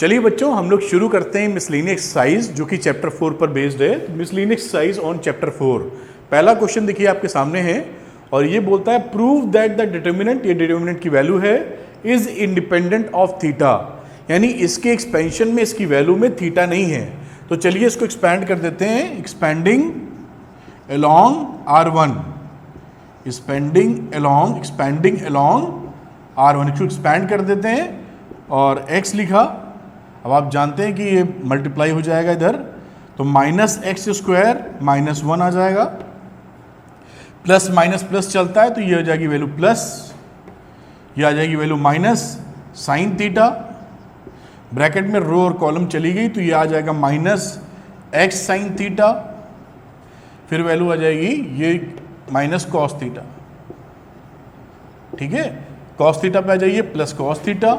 चलिए बच्चों, हम लोग शुरू करते हैं मिसलेनियस एक्सरसाइज जो कि चैप्टर 4 पर बेस्ड है। Miscellaneous exercise on chapter 4। पहला क्वेश्चन देखिए आपके सामने है और ये बोलता है प्रूव दैट द डिटर्मिनेंट, ये डिटर्मिनेंट की वैल्यू है, इज इंडिपेंडेंट ऑफ थीटा, यानी इसके एक्सपेंशन में इसकी वैल्यू में थीटा नहीं है। तो चलिए इसको एक्सपैंड कर देते हैं। Expanding along R1, expanding along R1, इसको एक्सपैंड कर देते हैं और x लिखा। अब आप जानते हैं कि ये मल्टीप्लाई हो जाएगा इधर, तो माइनस एक्स स्क्वायर -1 आ जाएगा, प्लस माइनस प्लस चलता है तो ये हो जाएगी वैल्यू प्लस, ये आ जाएगी value minus sine theta, bracket में रो और कॉलम चली गई तो ये आ जाएगा माइनस एक्स साइन थीटा, फिर वैल्यू आ जाएगी ये माइनस कॉस थीटा। ठीक है, कॉस थीटा पे आ जाइए प्लस कॉस थीटा।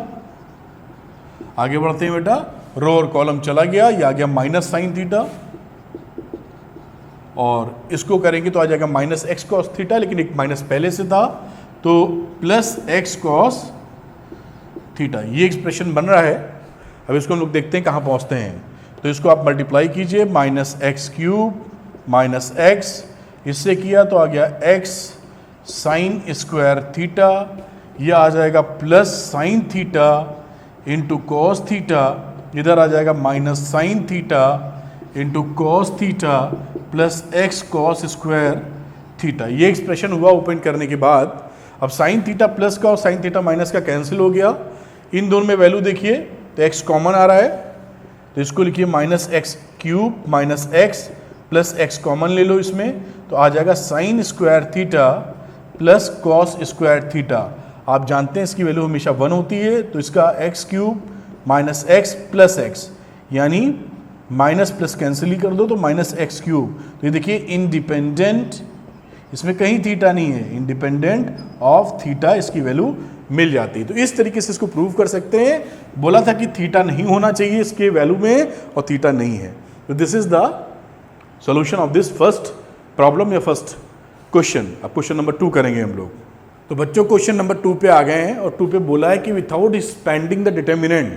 आगे बढ़ते हैं बेटा, रो और कॉलम चला गया, ये आ गया माइनस साइन थीटा, और इसको करेंगे तो आ जाएगा माइनस एक्स कॉस थीटा, लेकिन एक माइनस पहले से था तो प्लस एक्स कॉस थीटा, ये एक्सप्रेशन बन रहा है। अब इसको हम लोग देखते हैं कहाँ पहुँचते हैं। तो इसको आप मल्टीप्लाई कीजिए, minus x cube minus x, इससे किया तो आ गया एक्स साइन स्क्वायर थीटा, यह आ जाएगा plus sine theta into cos theta, इधर आ जाएगा minus sine theta into cos theta plus x cos square theta. ये एक्सप्रेशन हुआ ओपन करने के बाद। अब साइन थीटा प्लस का और साइन थीटा माइनस का कैंसिल हो गया, इन दोनों में वैल्यू देखिए तो एक्स कॉमन आ रहा है, तो इसको लिखिए minus x cube minus x plus x common ले लो इसमें, तो आ जाएगा sine square theta plus cos square theta. आप जानते हैं इसकी वैल्यू हमेशा 1 होती है, तो इसका x cube minus x plus x, यानी माइनस प्लस कैंसिल ही कर दो तो माइनस एक्स क्यूब। तो ये देखिए इंडिपेंडेंट, इसमें कहीं थीटा नहीं है, इंडिपेंडेंट ऑफ थीटा इसकी वैल्यू मिल जाती है। तो इस तरीके से इसको प्रूव कर सकते हैं। बोला था कि थीटा नहीं होना चाहिए इसके वैल्यू में, और थीटा नहीं है। तो this is the solution of this first problem या फर्स्ट क्वेश्चन। अब क्वेश्चन नंबर 2 करेंगे हम लोग। तो बच्चों क्वेश्चन नंबर 2 पे आ गए हैं, और 2 पे बोला है कि विथआउट एक्सपेंडिंग द डिटर्मिनेंट,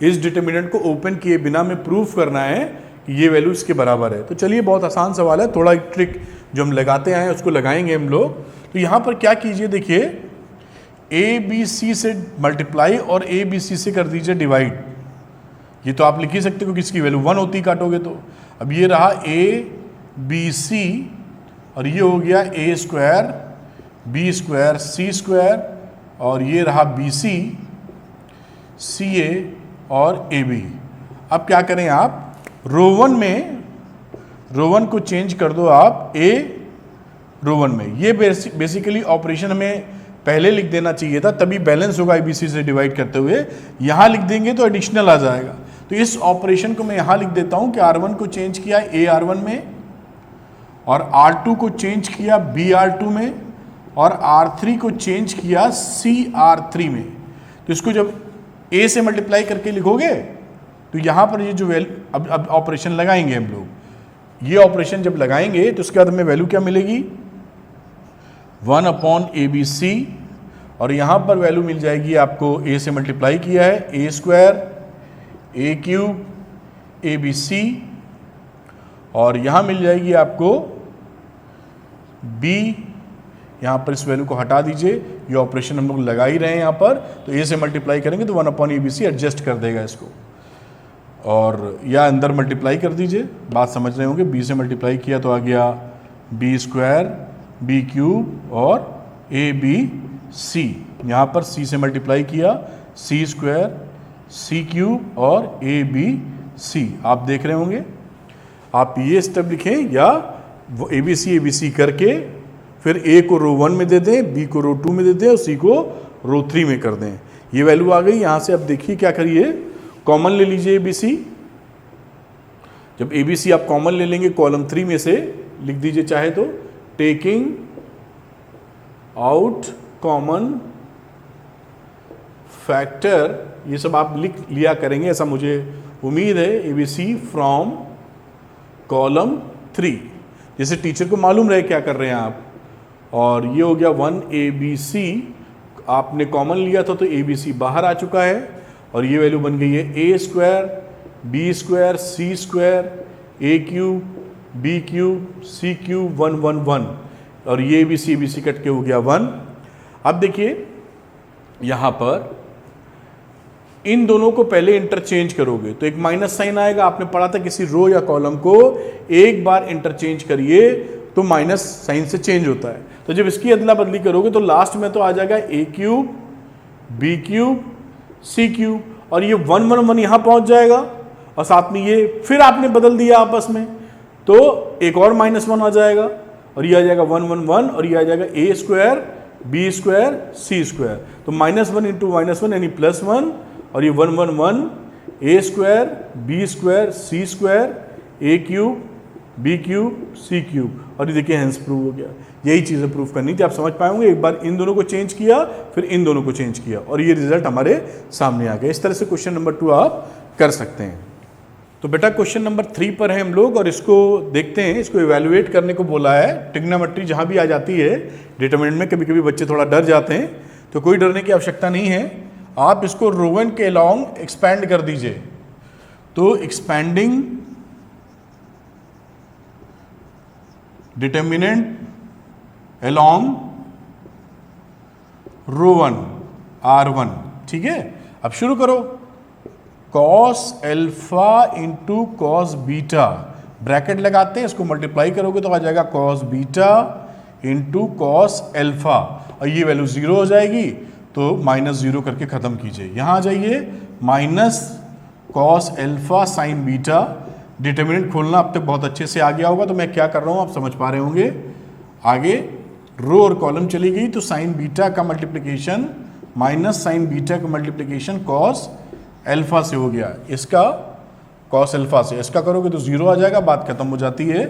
इस डिटर्मिनेंट को ओपन किए बिना में प्रूफ करना है कि ये वैल्यू इसके बराबर है। तो चलिए बहुत आसान सवाल है, थोड़ा ट्रिक जो हम लगाते आए हैं उसको लगाएंगे हम लोग। तो यहाँ पर क्या कीजिए, देखिए ए बी सी से मल्टीप्लाई और ए बी सी से कर दीजिए डिवाइड। ये तो आप लिख ही सकते हो कि इसकी वैल्यू 1 होती काटोगे तो। अब ये रहा ए बी सी और ये हो गया ए स्क्वायर बी स्क्वायर सी स्क्वायर, और ये रहा बी सी सी ए और ए बी। अब क्या करें आप, रो 1 को चेंज कर दो आप ए रो 1 में। ये बेसिकली ऑपरेशन हमें पहले लिख देना चाहिए था, तभी बैलेंस होगा ABC से डिवाइड करते हुए। यहाँ लिख देंगे तो एडिशनल आ जाएगा। तो इस ऑपरेशन को मैं यहाँ लिख देता हूँ कि R1 को चेंज किया AR1 में, और R2 को चेंज किया BR2 में, और R3 को चेंज किया CR3 में। तो इसको जब A से मल्टीप्लाई करके लिखोगे तो यहाँ पर ये जो वैल्यू, अब ऑपरेशन लगाएंगे हम लोग। ये ऑपरेशन जब लगाएंगे तो उसके बाद हमें वैल्यू क्या मिलेगी, 1/ABC, और यहाँ पर वैल्यू मिल जाएगी आपको, A से मल्टीप्लाई किया है A square A cube ABC, और यहाँ मिल जाएगी आपको B। यहाँ पर इस वैल्यू को हटा दीजिए, ये ऑपरेशन हम लोग लगा ही रहे हैं यहाँ पर, तो A से मल्टीप्लाई करेंगे तो 1/ABC एडजस्ट कर देगा इसको, और या अंदर मल्टीप्लाई कर दीजिए, बात समझ रहे होंगे। B से मल्टीप्लाई किया तो आ गया B स्क्वायर B क्यूब और ABC, यहाँ पर C से मल्टीप्लाई किया C स्क्वायर C क्यूब और ABC। आप देख रहे होंगे, आप ये स्टेप लिखें या वो ABC करके फिर A को रो 1 में दे दें, B को रो 2 में दे दें और C को रो 3 में कर दें। ये वैल्यू आ गई। यहाँ से अब देखिए क्या करिए, कॉमन ले लीजिए ABC। जब ABC आप कॉमन ले लेंगे कॉलम 3 में से, लिख दीजिए चाहे तो टेकिंग आउट कॉमन फैक्टर, ये सब आप लिख लिया करेंगे, ऐसा मुझे उम्मीद है। ABC फ्रॉम कॉलम 3, जैसे टीचर को मालूम रहे क्या कर रहे हैं आप। और ये हो गया 1ABC, आपने कॉमन लिया था तो ABC बाहर आ चुका है, और ये वैल्यू बन गई है ए स्क्वायर बी स्क्वायर सी स्क्वायर ए cube B cube C cube 1 1 1 और ये भी सी कट के हो गया 1। अब देखिए यहाँ पर इन दोनों को पहले इंटरचेंज करोगे तो एक माइनस साइन आएगा। आपने पढ़ा था किसी रो या कॉलम को एक बार इंटरचेंज करिए तो माइनस साइन से चेंज होता है। तो जब इसकी अदला बदली करोगे तो लास्ट में तो आ जाएगा ए cube B cube C cube और ये 1 1 1 यहाँ पहुँच जाएगा और साथ में ये फिर आपने बदल दिया आपस में तो एक और -1 आ जाएगा और ये आ जाएगा 1 1 1 और ये आ जाएगा ए स्क्वायर बी स्क्वायर सी स्क्वायर। तो -1 इंटू -1 यानी +1 और ये 1 1 1 ए स्क्वायर बी स्क्वायर सी स्क्वायर ए cube B cube C cube और ये देखिए हैंस प्रूव हो गया। यही चीज़ें प्रूव करनी थी, आप समझ पाएंगे। एक बार इन दोनों को चेंज किया फिर इन दोनों को चेंज किया और ये रिजल्ट हमारे सामने आ गया। इस तरह से क्वेश्चन नंबर 2 आप कर सकते हैं। तो बेटा क्वेश्चन नंबर 3 पर है हम लोग और इसको देखते हैं। इसको इवैल्यूएट करने को बोला है। ट्रिग्नोमेट्री जहाँ भी आ जाती है डिटरमिनेंट में कभी कभी बच्चे थोड़ा डर जाते हैं, तो कोई डरने की आवश्यकता नहीं है। आप इसको रोवन के अलॉन्ग एक्सपैंड कर दीजिए। तो expanding determinant along Rowan R1, ठीक है। अब शुरू करो। Cos alpha into cos beta, bracket लगाते हैं, इसको मल्टीप्लाई करोगे तो आ जाएगा cos beta into cos alpha और ये वैल्यू 0 हो जाएगी तो -0 करके ख़त्म कीजिए। यहाँ आ जाइए minus cos alpha sign beta. Determinant खोलना अब तक बहुत अच्छे से आ गया होगा, तो मैं क्या कर रहा हूँ आप समझ पा रहे होंगे। आगे रो और कॉलम चली गई तो साइन बीटा का मल्टीप्लिकेशन माइनस साइन बीटा का मल्टीप्लिकेशन कॉस एल्फा से हो गया, इसका कॉस एल्फा से। इसका करोगे तो 0 आ जाएगा, बात खत्म हो जाती है।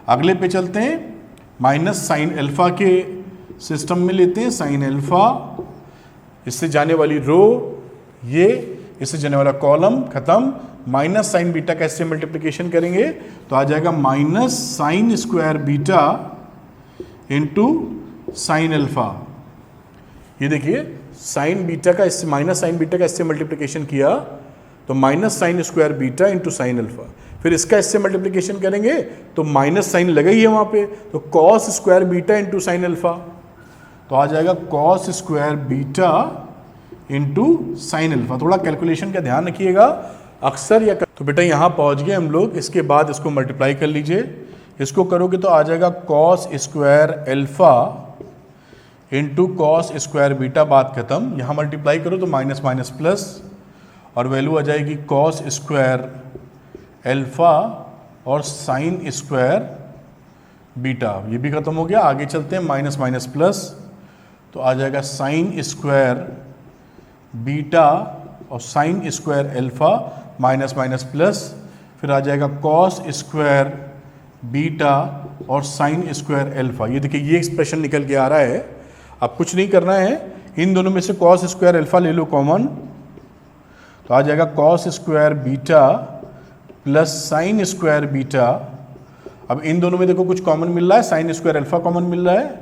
अगले पे चलते हैं। माइनस साइन एल्फा के सिस्टम में लेते हैं साइन एल्फा, इससे जाने वाली रो ये, इससे जाने वाला कॉलम खत्म। माइनस साइन बीटा का इससे मल्टीप्लिकेशन करेंगे तो आ जाएगा minus sine square beta into sine alpha. ये देखिए साइन बीटा का इससे माइनस साइन बीटा का इससे मल्टीप्लिकेशन किया तो minus sine square beta into sine alpha. फिर इसका इससे मल्टीप्लिकेशन करेंगे तो माइनस साइन लगा ही है वहाँ पे, तो cos square beta into sine alpha तो आ जाएगा cos square beta into sine alpha. थोड़ा कैलकुलेशन का ध्यान रखिएगा अक्सर या तो बेटा यहाँ पहुँच गए हम लोग। इसके बाद इसको मल्टीप्लाई कर लीजिए, इसको करोगे तो आ जाएगा cos square alpha into cos square beta, बात खत्म। यहाँ मल्टीप्लाई करो तो माइनस माइनस प्लस और वैल्यू आ जाएगी कॉस स्क्वायर एल्फा और साइन स्क्वायर बीटा, ये भी खत्म हो गया। आगे चलते हैं, माइनस माइनस प्लस तो आ जाएगा साइन स्क्वायर बीटा और sine square alpha, minus minus plus, फिर आ जाएगा कॉस स्क्वायर बीटा और साइन स्क्वायर एल्फा। ये देखिए ये एक्सप्रेशन निकल के आ रहा है। अब कुछ नहीं करना है, इन दोनों में से कॉस स्क्वायर एल्फा ले लो कॉमन तो आ जाएगा cos square beta plus sine square beta. अब इन दोनों में देखो कुछ कॉमन मिल रहा है, साइन स्क्वायर एल्फा कॉमन मिल रहा है,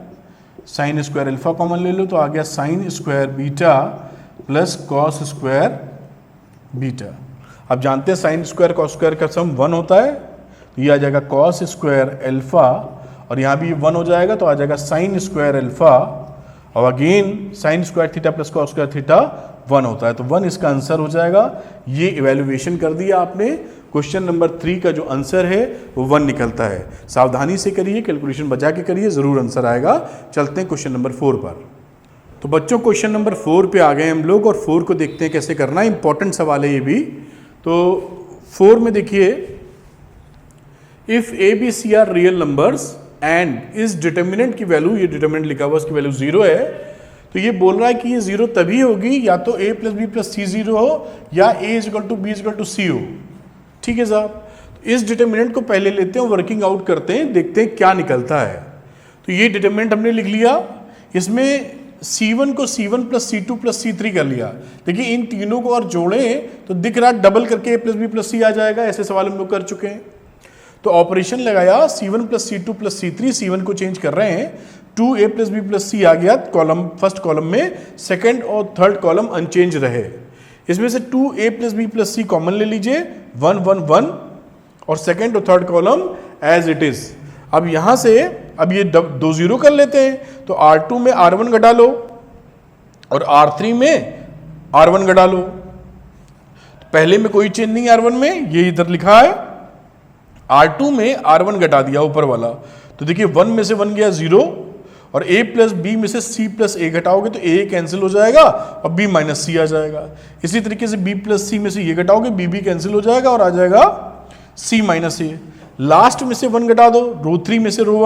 साइन स्क्वायर एल्फा कॉमन ले लो तो आ गया sine square beta plus cos square beta. अब जानते हैं साइन स्क्वायर कॉस स्क्वायर का सम 1 होता है, तो ये आ जाएगा कॉस स्क्वायर एल्फा और यहाँ भी 1 हो जाएगा तो आ जाएगा साइन स्क्वायर एल्फा और again sine square theta plus cos square theta 1 होता है, तो 1 इसका आंसर हो जाएगा। ये इवैल्यूएशन कर दिया आपने। क्वेश्चन नंबर 3 का जो आंसर है वो 1 निकलता है। सावधानी से करिए, कैलकुलेशन बजा के करिए, जरूर आंसर आएगा। चलते हैं क्वेश्चन नंबर 4 पर। तो बच्चों क्वेश्चन नंबर 4 पे आ गए हम लोग और 4 को देखते हैं कैसे करना है। इंपॉर्टेंट सवाल है ये भी। तो 4 में देखिए, if a b c are real numbers and इस डिटर्मिनेंट की वैल्यू, ये डिटर्मिनेंट लिखा हुआ उसकी वैल्यू 0 है, तो ये बोल रहा है कि ये 0 तभी होगी या तो a plus B plus C 0 हो या a equal to B equal to C हो। ठीक है साहब, तो इस डिटर्मिनेंट को पहले लेते हैं, वर्किंग आउट करते हैं, देखते हैं क्या निकलता है। तो ये डिटर्मिनेंट हमने लिख लिया, इसमें C1 को C1 plus C2 plus C3 कर लिया। देखिए इन तीनों को और जोड़ें तो दिख रहा डबल करके a plus B plus c आ जाएगा। ऐसे सवाल हम लोग कर चुके हैं। तो ऑपरेशन लगाया C1 plus C2 plus C3, C1 को चेंज कर रहे हैं, 2a plus B plus c आ गया कॉलम, फर्स्ट कॉलम में, सेकंड और थर्ड कॉलम अनचेंज रहे। इसमें से 2a plus B plus c common ले लीजिए, 1 1 1 और सेकेंड और third column as it is. अब यहां से अब ये 2 0 कर लेते हैं, तो R2 में R1 घटा लो और R3 में R1 घटा लो। पहले में कोई चेंज नहीं R1 में, ये इधर लिखा है। R2 में R1 घटा दिया ऊपर वाला, तो देखिए 1 में से 1 गया 0 और a प्लस बी में से c प्लस ए घटाओगे तो a कैंसिल हो जाएगा और b माइनस सी आ जाएगा। इसी तरीके से b प्लस सी में से ये घटाओगे, b कैंसिल हो जाएगा और आ जाएगा c माइनस ए। लास्ट में से 1 घटा दो, रो 3 में से रो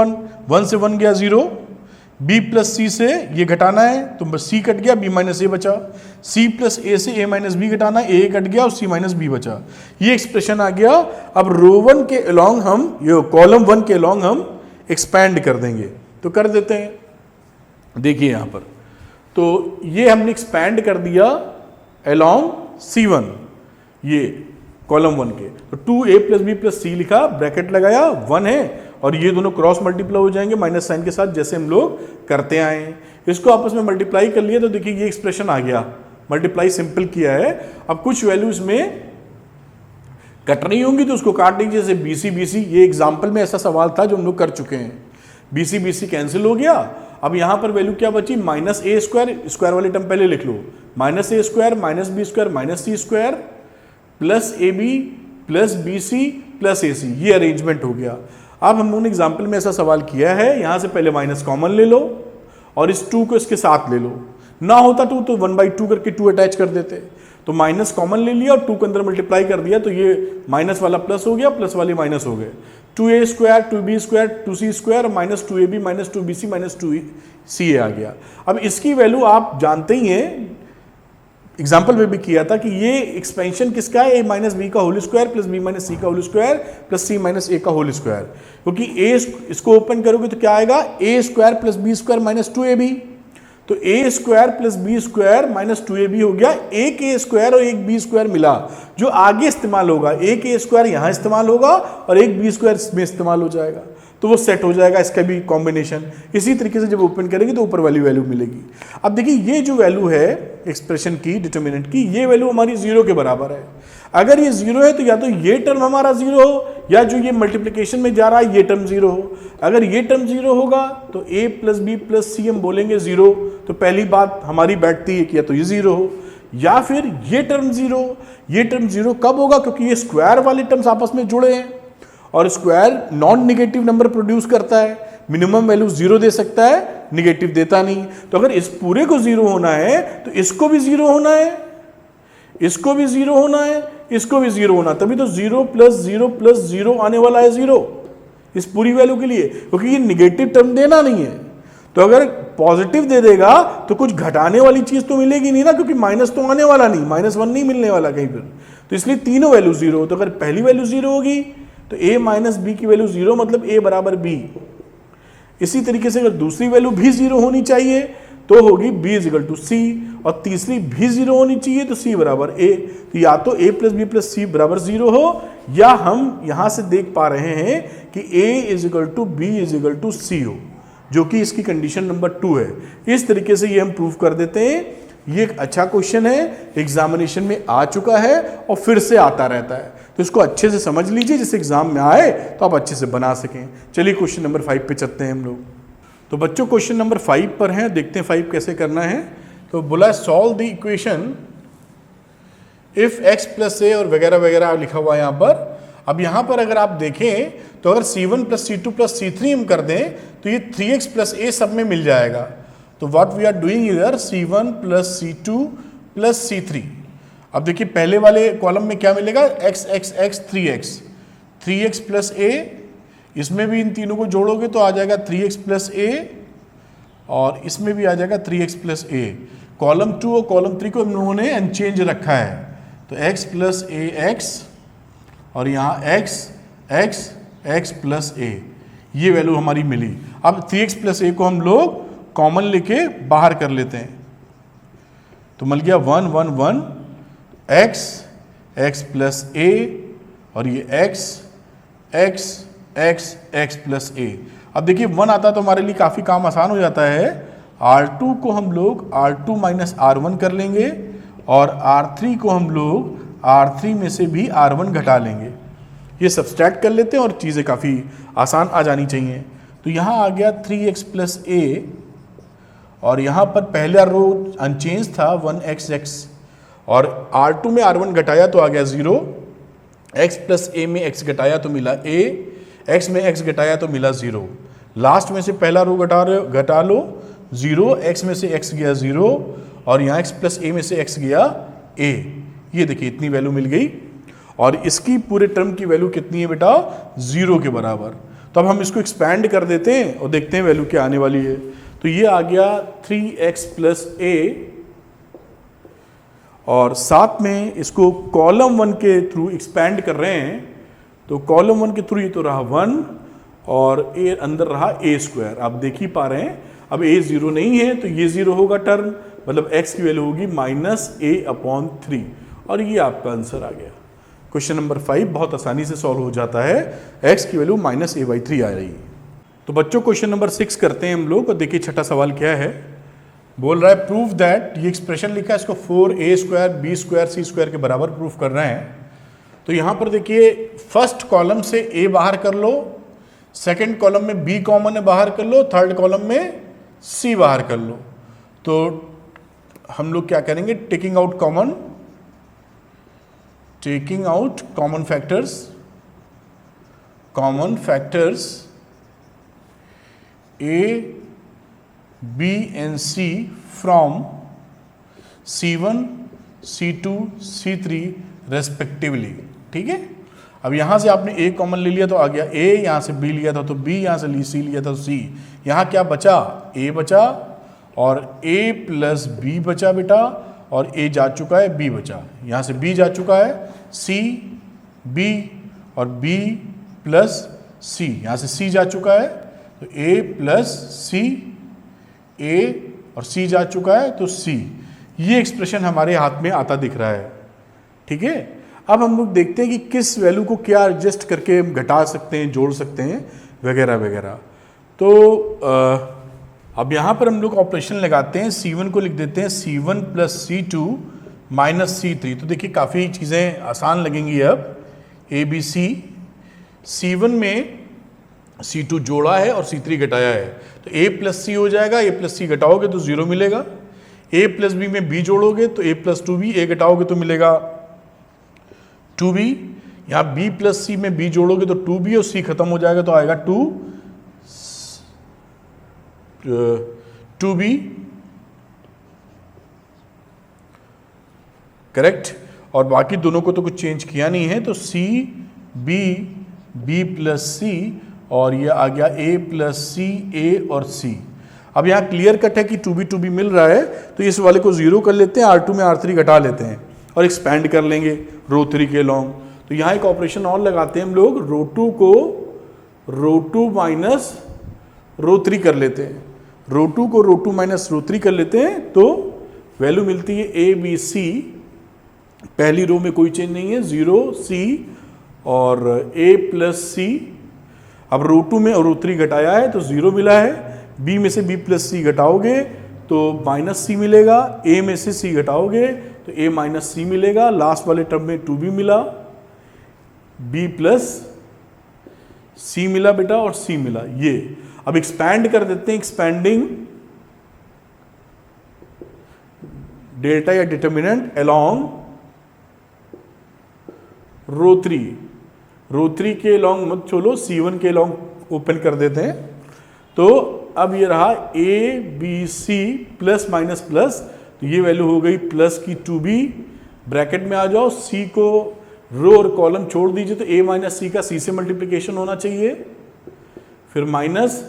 1 से 1 गया 0, b प्लस सी से ये घटाना है तो बस c कट गया, b माइनस ए बचा। c प्लस ए से a माइनस बी घटाना है, a कट गया और c माइनस बी बचा। ये एक्सप्रेशन आ गया। अब रो 1 के अलोंग हम ये कॉलम 1 के अलोंग हम एक्सपैंड कर देंगे, तो कर देते हैं। देखिए यहां पर तो ये हमने एक्सपैंड कर दिया अलोंग C1, ये कॉलम 1 के, तो 2a प्लस बी प्लस सी लिखा, ब्रैकेट लगाया, 1 है और ये दोनों क्रॉस मल्टीप्लाई हो जाएंगे माइनस साइन के साथ, जैसे हम लोग करते आए हैं। इसको आपस में मल्टीप्लाई कर लिया तो देखिए ये एक्सप्रेशन आ गया, मल्टीप्लाई सिंपल किया है। अब कुछ वैल्यूज में कट नहीं होंगी तो उसको काट दीजिए, जैसे BC BC, ये एग्जाम्पल में ऐसा सवाल था जो हम लोग कर चुके हैं। BC BC कैंसिल हो गया। अब यहां पर वैल्यू क्या बची, माइनस ए स्क्वायर, स्क्वायर वाली टर्म पहले लिख लो, minus A square minus B square minus C square plus A B plus B C plus A C, ये अरेंजमेंट हो गया। अब हम लोगों ने एग्जाम्पल में ऐसा सवाल किया है, यहां से पहले माइनस कॉमन ले लो और इस 2 को इसके साथ ले लो, ना होता 2 तो 1/2 करके 2 अटैच कर देते, तो माइनस कॉमन ले लिया और 2 के अंदर मल्टीप्लाई कर दिया, तो ये माइनस वाला प्लस हो गया, प्लस वाले माइनस हो गए। 2a square 2b square 2c square minus 2ab minus 2bc minus 2ca आ गया। अब इसकी वैल्यू आप जानते ही हैं, एग्जाम्पल में भी किया था कि ये एक्सपेंशन किसका है, a माइनस बी का whole square plus b minus C का whole square plus c minus a का होल स्क्वायर, क्योंकि a इसको ओपन करोगे तो क्या आएगा, a square plus B square minus 2ab, तो a square plus B square minus 2ab हो गया। एक a स्क्वायर और एक b स्क्वायर मिला, जो आगे इस्तेमाल होगा, एक a स्क्वायर यहां इस्तेमाल होगा और एक b स्क्वायर में इस्तेमाल हो जाएगा, तो वो सेट हो जाएगा इसका भी कॉम्बिनेशन। इसी तरीके से जब ओपन करेंगे तो ऊपर वाली वैल्यू मिलेगी। अब देखिए ये जो वैल्यू है एक्सप्रेशन की, डिटर्मिनेंट की, ये वैल्यू हमारी 0 के बराबर है। अगर ये 0 है तो या तो ये टर्म हमारा 0 हो, या जो ये मल्टीप्लिकेशन में जा रहा है ये टर्म 0 हो। अगर ये टर्म 0 होगा तो a प्लस बी प्लस सी हम बोलेंगे 0, तो पहली बात हमारी बैठती है कि या तो ये 0 हो या फिर ये टर्म 0। ये टर्म 0 कब होगा, क्योंकि ये स्क्वायर वाले टर्म्स आपस में जुड़े हैं और square non negative number produce करता है, मिनिमम वैल्यू 0 दे सकता है, निगेटिव देता नहीं। तो अगर इस पूरे को 0 होना है तो इसको भी 0 होना है, इसको भी 0 होना है, इसको भी 0 होना, तभी तो 0 प्लस 0 प्लस 0 आने वाला है 0 इस पूरी वैल्यू के लिए, क्योंकि ये निगेटिव टर्म देना नहीं है। तो अगर पॉजिटिव दे देगा तो कुछ घटाने वाली चीज तो मिलेगी नहीं ना, क्योंकि माइनस तो आने वाला नहीं, -1 नहीं मिलने वाला कहीं पर, तो इसलिए तीनों वैल्यू 0। तो अगर पहली वैल्यू 0 होगी तो a माइनस बी की वैल्यू 0, मतलब a बराबर b। इसी तरीके से अगर दूसरी वैल्यू भी 0 होनी चाहिए तो होगी b इजिकल टू सी, और तीसरी भी 0 होनी चाहिए तो c बराबर a। तो या तो a प्लस बी प्लस सी बराबर 0 हो, या हम यहां से देख पा रहे हैं कि a equal to B equal to C हो, जो कि इसकी कंडीशन नंबर 2 है। इस तरीके से ये हम प्रूव कर देते हैं। ये एक अच्छा क्वेश्चन है, एग्जामिनेशन में आ चुका है और फिर से आता रहता है, तो इसको अच्छे से समझ लीजिए जिससे एग्जाम में आए तो आप अच्छे से बना सकें। चलिए क्वेश्चन नंबर 5 पे चलते हैं हम लोग। तो बच्चों क्वेश्चन नंबर 5 पर हैं, देखते हैं 5 कैसे करना है। तो बोला solve the equation if x plus A और वगैरह वगैरह लिखा हुआ है यहाँ पर। अब यहाँ पर अगर आप देखें तो अगर c1 plus c2 plus c3 हम कर दें तो ये 3x प्लस ए सब में मिल जाएगा। तो what we are doing here, c1 plus c2 plus c3। अब देखिए पहले वाले कॉलम में क्या मिलेगा, x x x 3x, 3x plus a, इसमें भी इन तीनों को जोड़ोगे तो आ जाएगा 3x प्लस a, और इसमें भी आ जाएगा 3x प्लस a। कॉलम 2 और कॉलम 3 को हम लोगों ने अनचेंज रखा है, तो x प्लस a x और यहाँ x x x plus a, ये वैल्यू हमारी मिली। अब 3x प्लस a को हम लोग कॉमन लेके बाहर कर लेते हैं, तो मिल गया 1 1 1 x x प्लस a और ये x x x x plus a। अब देखिए 1 आता तो हमारे लिए काफ़ी काम आसान हो जाता है। R2 को हम लोग R2 माइनस R1 कर लेंगे और R3 को हम लोग R3 में से भी R1 घटा लेंगे। ये सब्सट्रैक्ट कर लेते हैं और चीज़ें काफ़ी आसान आ जानी चाहिए। तो यहाँ आ गया 3x प्लस a और यहाँ पर पहला रो अनचेंज था 1xx और R2 में R1 घटाया तो आ गया 0, x प्लस a में x घटाया तो मिला a, x में x घटाया तो मिला 0। लास्ट में से पहला रो घटा लो 0, x में से x गया 0 और यहाँ x प्लस a में से x गया a। ये देखिए इतनी वैल्यू मिल गई और इसकी पूरे टर्म की वैल्यू कितनी है बेटा, 0 के बराबर। तो अब हम इसको एक्सपैंड कर देते हैं और देखते हैं वैल्यू क्या आने वाली है। तो ये आ गया 3x प्लस a और साथ में इसको कॉलम 1 के थ्रू एक्सपैंड कर रहे हैं। तो कॉलम 1 के थ्रू ये तो रहा 1 और a अंदर रहा a स्क्वायर। आप देख ही पा रहे हैं अब a 0 नहीं है तो ये 0 होगा टर्म, मतलब x की वैल्यू होगी -a/3 और ये आपका आंसर आ गया। क्वेश्चन नंबर 5 बहुत आसानी से सॉल्व हो जाता है, x की वैल्यू -a/3 आ रही है। तो बच्चों क्वेश्चन नंबर 6 करते हैं हम लोग और देखिए छठा सवाल क्या है। बोल रहा है प्रूफ दैट, ये एक्सप्रेशन लिखा है इसको 4a² b² c² के बराबर प्रूफ कर रहे हैं। तो यहाँ पर देखिए फर्स्ट कॉलम से a बाहर कर लो, सेकंड कॉलम में b कॉमन है बाहर कर लो, थर्ड कॉलम में c बाहर कर लो। तो हम लोग क्या करेंगे, taking out common factors a, b and c from c1, c2, c3 respectively. ठीक है, अब यहां से आपने a कॉमन ले लिया तो आ गया a, यहां से b लिया था तो b, यहां से c लिया था तो c। यहां क्या बचा, a बचा और a प्लस b बचा बेटा, और a जा चुका है, b बचा, यहां से b जा चुका है, c b और b प्लस c, यहां से c जा चुका है तो a प्लस c, a और c जा चुका है तो c। ये एक्सप्रेशन हमारे हाथ में आता दिख रहा है। ठीक है, अब हम लोग देखते हैं कि किस वैल्यू को क्या एडजस्ट करके हम घटा सकते हैं, जोड़ सकते हैं वगैरह वगैरह। तो अब यहाँ पर हम लोग ऑपरेशन लगाते हैं, c1 को लिख देते हैं c1 plus c2 minus c3। तो देखिए काफ़ी चीज़ें आसान लगेंगी अब। a b c, c1 में c2 जोड़ा है और c3 घटाया है तो a प्लस c हो जाएगा, a प्लस c घटाओगे तो 0 मिलेगा। a प्लस b में b जोड़ोगे तो a प्लस 2b, a घटाओगे तो मिलेगा 2b। यहाँ b प्लस c में b जोड़ोगे तो 2b और c खत्म हो जाएगा तो आएगा 2b, करेक्ट। और बाकी दोनों को तो कुछ चेंज किया नहीं है तो c b, b plus c और ये आ गया a प्लस c, a और c। अब यहाँ क्लियर कट है कि 2b मिल रहा है तो इस वाले को 0 कर लेते हैं, R2 में R3 घटा लेते हैं और एक्सपैंड कर लेंगे रो 3 के लॉन्ग। तो यहाँ एक ऑपरेशन और लगाते हैं हम लोग, रो 2 को रो 2 माइनस रो 3 कर लेते हैं, रो 2 को रो 2 माइनस रो 3 कर लेते हैं तो वैल्यू मिलती है a b c। पहली रो में कोई चेंज नहीं है, 0 c और a प्लस c। अब रो 2 में रो 3 घटाया है तो 0 मिला है, b में से b प्लस c घटाओगे तो माइनस c मिलेगा, a में से c घटाओगे तो a माइनस c मिलेगा, लास्ट वाले टर्म में 2b मिला, b प्लस c मिला बेटा और c मिला। ये अब एक्सपैंड कर देते हैं, एक्सपैंडिंग डेल्टा या डिटर्मिनेंट अलोंग रो 3। रो 3 के लॉन्ग मत छोड़ो, c1 के लॉन्ग ओपन कर देते हैं। तो अब ये रहा a b c plus minus plus, तो ये वैल्यू हो गई प्लस की 2b। ब्रैकेट में आ जाओ, c को रो और कॉलम छोड़ दीजिए तो a माइनस c का c से मल्टीप्लिकेशन होना चाहिए, फिर माइनस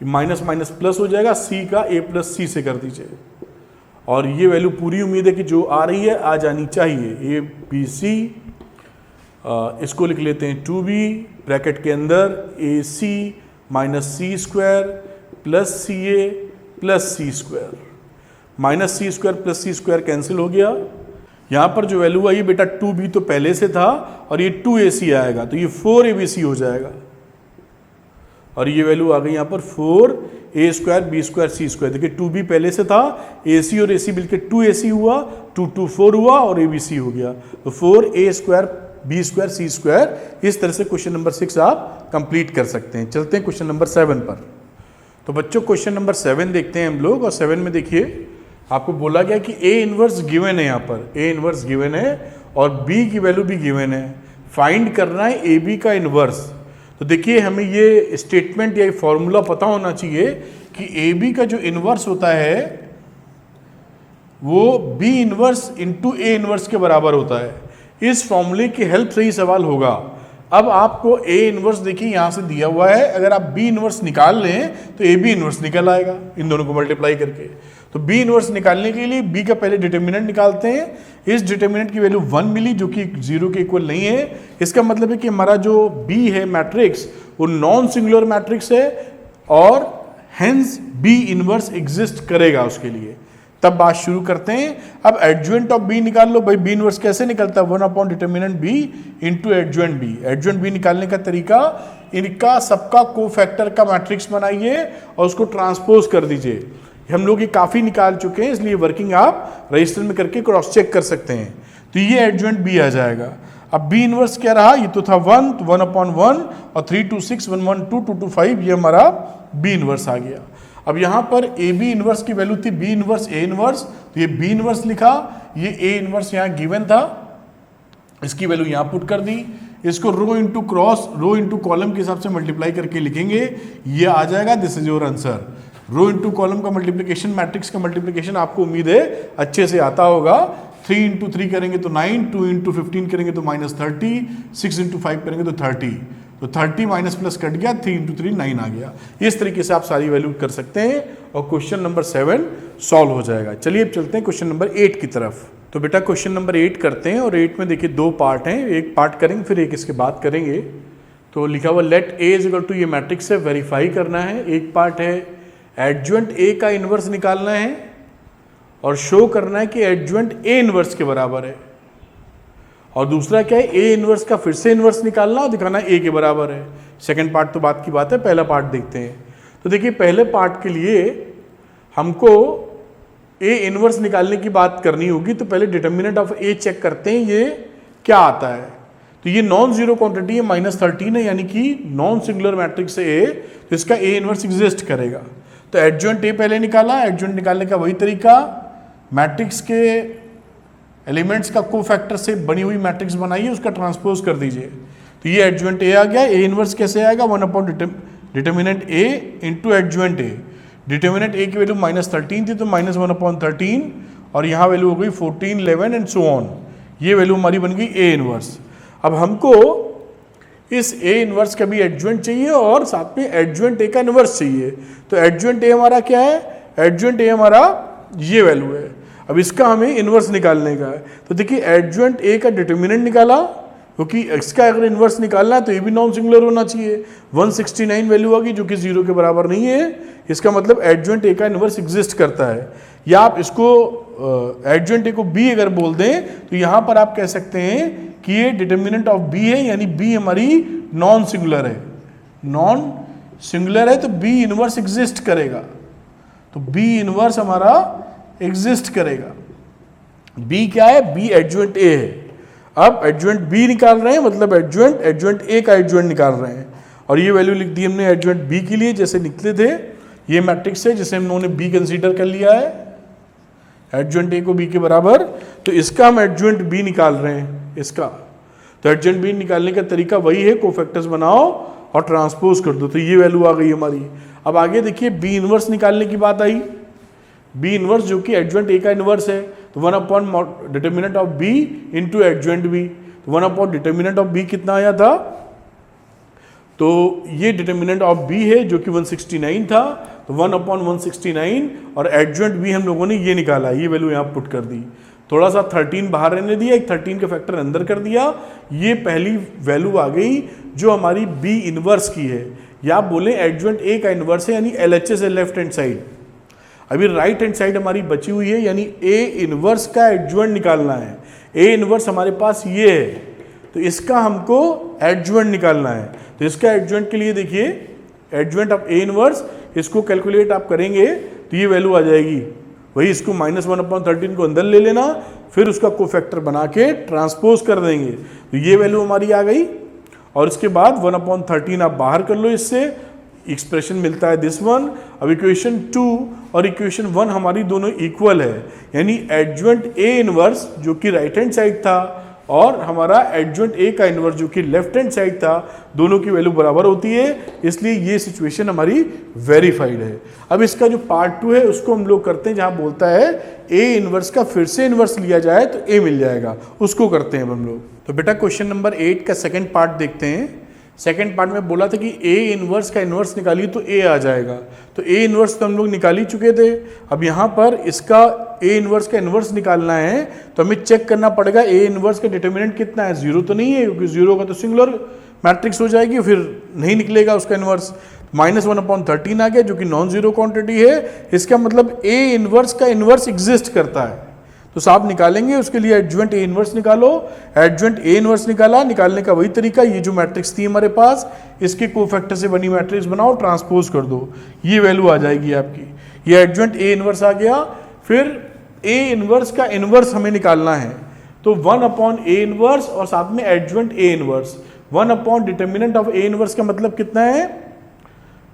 माइनस माइनस प्लस हो जाएगा, c का a प्लस c से कर दीजिए और ये वैल्यू पूरी उम्मीद है कि जो आ रही है आ जानी चाहिए। a b c, इसको लिख लेते हैं 2b, ब्रैकेट के अंदर ac minus C square plus सी ए प्लस सी square, minus C square plus सी स्क्वायर कैंसिल हो गया। यहाँ पर जो वैल्यू आई बेटा 2b तो पहले से था और ये 2ac आएगा तो ये 4abc हो जाएगा। और ये वैल्यू आ गई यहाँ पर 4a² b² c²। देखिए 2b पहले से था, ac और ac मिलकर 2ac हुआ, 2 2 4 हुआ और abc हो गया, तो 4a² b² c²। इस तरह से क्वेश्चन नंबर 6 आप कंप्लीट कर सकते हैं। चलते हैं क्वेश्चन नंबर 7 पर। तो बच्चों क्वेश्चन नंबर 7 देखते हैं हम लोग, और 7 में देखिए आपको बोला गया कि a इनवर्स गिवन है, यहाँ पर a इनवर्स गिवन है और b की वैल्यू भी गिवन है, फाइंड करना है ab का इनवर्स। तो देखिए हमें ये स्टेटमेंट या फॉर्मूला पता होना चाहिए कि ab का जो इनवर्स होता है वो b inverse into a inverse के बराबर होता है। इस फॉर्मूले की हेल्प से ही सवाल होगा। अब आपको a इनवर्स देखिए यहाँ से दिया हुआ है, अगर आप b इनवर्स निकाल लें तो ab इनवर्स निकल आएगा इन दोनों को मल्टीप्लाई करके। तो b इनवर्स निकालने के लिए b का पहले डिटर्मिनेंट निकालते हैं। इस डिटर्मिनेंट की वैल्यू 1 मिली जो कि 0 के इक्वल नहीं है। इसका मतलब है कि हमारा जो b है मैट्रिक्स वो नॉन सिंगुलर मैट्रिक्स है और हेंस b इनवर्स एग्जिस्ट करेगा उसके लिए। तब बात शुरू करते हैं। अब एडजॉइंट ऑफ b निकाल लो भाई। b इनवर्स कैसे निकलता है? 1 upon determinant b into adjoint b। Adjoint b निकालने का तरीका, इनका सबका कोफैक्टर का मैट्रिक्स बनाइए और उसको ट्रांसपोज कर दीजिए। हम लोग ये काफ़ी निकाल चुके हैं, इसलिए वर्किंग आप रजिस्टर में करके क्रॉस चेक कर सकते हैं। तो ये एडजॉइंट b आ जाएगा। अब b इनवर्स क्या रहा? ये तो था 1, तो 1 अपॉन 1 और 3 2 6 1 1 2 2 2 5, ये हमारा b इनवर्स आ गया। अब यहाँ पर ए बी इनवर्स की वैल्यू थी b इनवर्स a इनवर्स, तो ये b इनवर्स लिखा, ये a इनवर्स यहाँ गिवन था, इसकी वैल्यू यहाँ पुट कर दी। इसको row into cross, row into column के हिसाब से मल्टीप्लाई करके लिखेंगे, ये आ जाएगा। This is your answer. Row into column का मल्टीप्लिकेशन, मैट्रिक्स का मल्टीप्लिकेशन आपको उम्मीद है अच्छे से आता होगा। 3 इंटू 3 करेंगे तो 9, 2 इंटू 15 करेंगे तो -30, 6 इंटू 5 करेंगे तो 30, तो 30 माइनस प्लस कट गया, 3 इंटू 3 9 आ गया। इस तरीके से आप सारी वैल्यू कर सकते हैं और क्वेश्चन नंबर 7 सॉल्व हो जाएगा। चलिए अब चलते हैं क्वेश्चन नंबर 8 की तरफ। तो बेटा क्वेश्चन नंबर 8 करते हैं, और 8 में देखिए 2 पार्ट हैं, एक पार्ट करेंगे फिर एक इसके बाद करेंगे। तो लिखा हुआ let A is equal to, ये मैट्रिक्स है, वेरीफाई करना है। एक पार्ट है एडजॉइंट ए का इनवर्स निकालना है और शो करना है कि एडजॉइंट ए इनवर्स के बराबर है। और दूसरा क्या है, ए इनवर्स का फिर से इनवर्स निकालना और दिखाना ए के बराबर है। सेकंड पार्ट तो बात की बात है, पहला पार्ट देखते हैं। तो देखिए पहले पार्ट के लिए हमको ए इनवर्स निकालने की बात करनी होगी, तो पहले डिटर्मिनेंट ऑफ ए चेक करते हैं ये क्या आता है। तो ये नॉन जीरो क्वांटिटी है, -13 है, यानी कि नॉन सिंगुलर मैट्रिक्स है ए, तो इसका ए इनवर्स एग्जिस्ट करेगा। तो एडजॉइंट ए पहले निकाला, एडजॉइंट निकालने का वही तरीका, मैट्रिक्स के एलिमेंट्स का कोफैक्टर से बनी हुई मैट्रिक्स बनाइए, उसका ट्रांसपोज कर दीजिए। तो ये एडजॉइंट ए आ गया। ए इनवर्स कैसे आएगा? 1 upon determinant A into adjoint A. Determinant A की वैल्यू -13 थी तो -1 अपॉन 13, और यहाँ वैल्यू हो गई 14 11 एंड सो ऑन। ये वैल्यू हमारी बन गई ए इनवर्स। अब हमको इस ए इनवर्स का भी एडजॉइंट चाहिए और साथ में एडजॉइंट ए का इनवर्स चाहिए। तो एडजॉइंट ए हमारा क्या है? एडजॉइंट ए हमारा ये वैल्यू है। अब इसका हमें इनवर्स निकालने का है। तो देखिए एडजॉइंट ए का डिटर्मिनेंट निकाला, क्योंकि इसका अगर इनवर्स निकालना है तो ये भी नॉन सिंगुलर होना चाहिए। 169 वैल्यू आ गई जो कि 0 के बराबर नहीं है। इसका मतलब एडजॉइंट ए का इनवर्स एग्जिस्ट करता है। या आप इसको एडजॉइंट ए को बी अगर बोल दें तो यहाँ पर आप कह सकते हैं कि ये डिटर्मिनेंट ऑफ बी है, यानी बी हमारी नॉन सिंगुलर है। नॉन सिंगुलर है तो बी इनवर्स एग्जिस्ट करेगा। तो बी इनवर्स हमारा एग्जिस्ट करेगा। बी क्या है? बी एडजॉइंट ए है। अब एडजॉइंट बी निकाल रहे हैं, मतलब एडजॉइंट ए का एडजॉइंट निकाल रहे हैं, और ये वैल्यू लिख दी हमने एडजॉइंट बी के लिए जैसे निकले थे। ये मैट्रिक्स है जिसे हम लोगों ने बी कंसीडर कर लिया है, एडजॉइंट ए को बी के बराबर। तो इसका हम एडजॉइंट बी निकाल रहे हैं, इसका। तो एडजॉइंट बी निकालने का तरीका वही है, कोफैक्टर्स बनाओ और ट्रांसपोज कर दो। तो ये वैल्यू आ गई हमारी। अब आगे देखिए बी इनवर्स निकालने की बात आई। बी इनवर्स जो कि एडजॉइंट ए का इनवर्स है, तो 1 upon determinant of B into adjoint B. तो 1 अपॉन डिटर्मिनेंट ऑफ बी कितना आया था? तो ये डिटर्मिनेंट ऑफ बी है जो कि 169 था, तो 1 अपॉन 169, और एडजॉइंट बी हम लोगों ने ये निकाला, ये वैल्यू यहाँ पुट कर दी। थोड़ा सा 13 बाहर रहने दिया, एक 13 का फैक्टर अंदर कर दिया। ये पहली वैल्यू आ गई जो हमारी बी इनवर्स की है, या आप बोले एडजॉइंट ए का इनवर्स है, यानी LHS है लेफ्ट हैंड साइड। अभी राइट हैंड साइड हमारी बची हुई है, यानी ए इनवर्स का एडजॉइंट निकालना है। ए इनवर्स हमारे पास ये है, तो इसका हमको एडजॉइंट निकालना है। तो इसका एडजॉइंट के लिए देखिए एडजवेंट ऑफ ए इनवर्स, इसको कैलकुलेट आप करेंगे तो ये वैल्यू आ जाएगी। वही इसको -1/13 को अंदर ले लेना, फिर उसका कोफैक्टर बना के ट्रांसपोज कर देंगे, तो ये वैल्यू हमारी आ गई। और इसके बाद 1/13 आप बाहर कर लो, इससे एक्सप्रेशन मिलता है दिस वन। अब इक्वेशन 2 और इक्वेशन 1 हमारी दोनों इक्वल है, यानी एडजवेंट ए इनवर्स जो कि राइट हैंड साइड था और हमारा एडजवेंट ए का इनवर्स जो कि लेफ्ट हैंड साइड था, दोनों की वैल्यू बराबर होती है, इसलिए ये सिचुएशन हमारी वेरीफाइड है। अब इसका जो पार्ट 2 है उसको हम लोग करते हैं, जहां बोलता है ए इनवर्स का फिर से इनवर्स लिया जाए तो ए मिल जाएगा, उसको करते हैं हम लोग। तो बेटा क्वेश्चन नंबर 8 का सेकेंड पार्ट देखते हैं। सेकेंड पार्ट में बोला था कि ए इनवर्स का इनवर्स निकालिए तो ए आ जाएगा, तो ए इनवर्स तो हम लोग निकाल ही चुके थे। अब यहाँ पर इसका ए इनवर्स का इनवर्स निकालना है तो हमें चेक करना पड़ेगा ए इनवर्स का डिटर्मिनेंट कितना है। 0 तो नहीं है, क्योंकि 0 का तो सिंगुलर मैट्रिक्स हो जाएगी, फिर नहीं निकलेगा उसका इनवर्स। -1/13 आ गया जो कि नॉन जीरो क्वांटिटी है, इसका मतलब ए इनवर्स का इनवर्स एग्जिस्ट करता है। तो साहब निकालेंगे, उसके लिए एडजवेंट ए इनवर्स निकालो। एडजवेंट ए इनवर्स निकाला, निकालने का वही तरीका, ये जो मैट्रिक्स थी हमारे पास इसके कोफैक्टर से बनी मैट्रिक्स बनाओ, ट्रांसपोज कर दो, ये वैल्यू आ जाएगी आपकी। ये एडजवेंट ए इनवर्स आ गया। फिर ए इनवर्स का इनवर्स हमें निकालना है, तो 1/a इनवर्स और साथ में adjoint A inverse. 1 determinant of A inverse का मतलब कितना है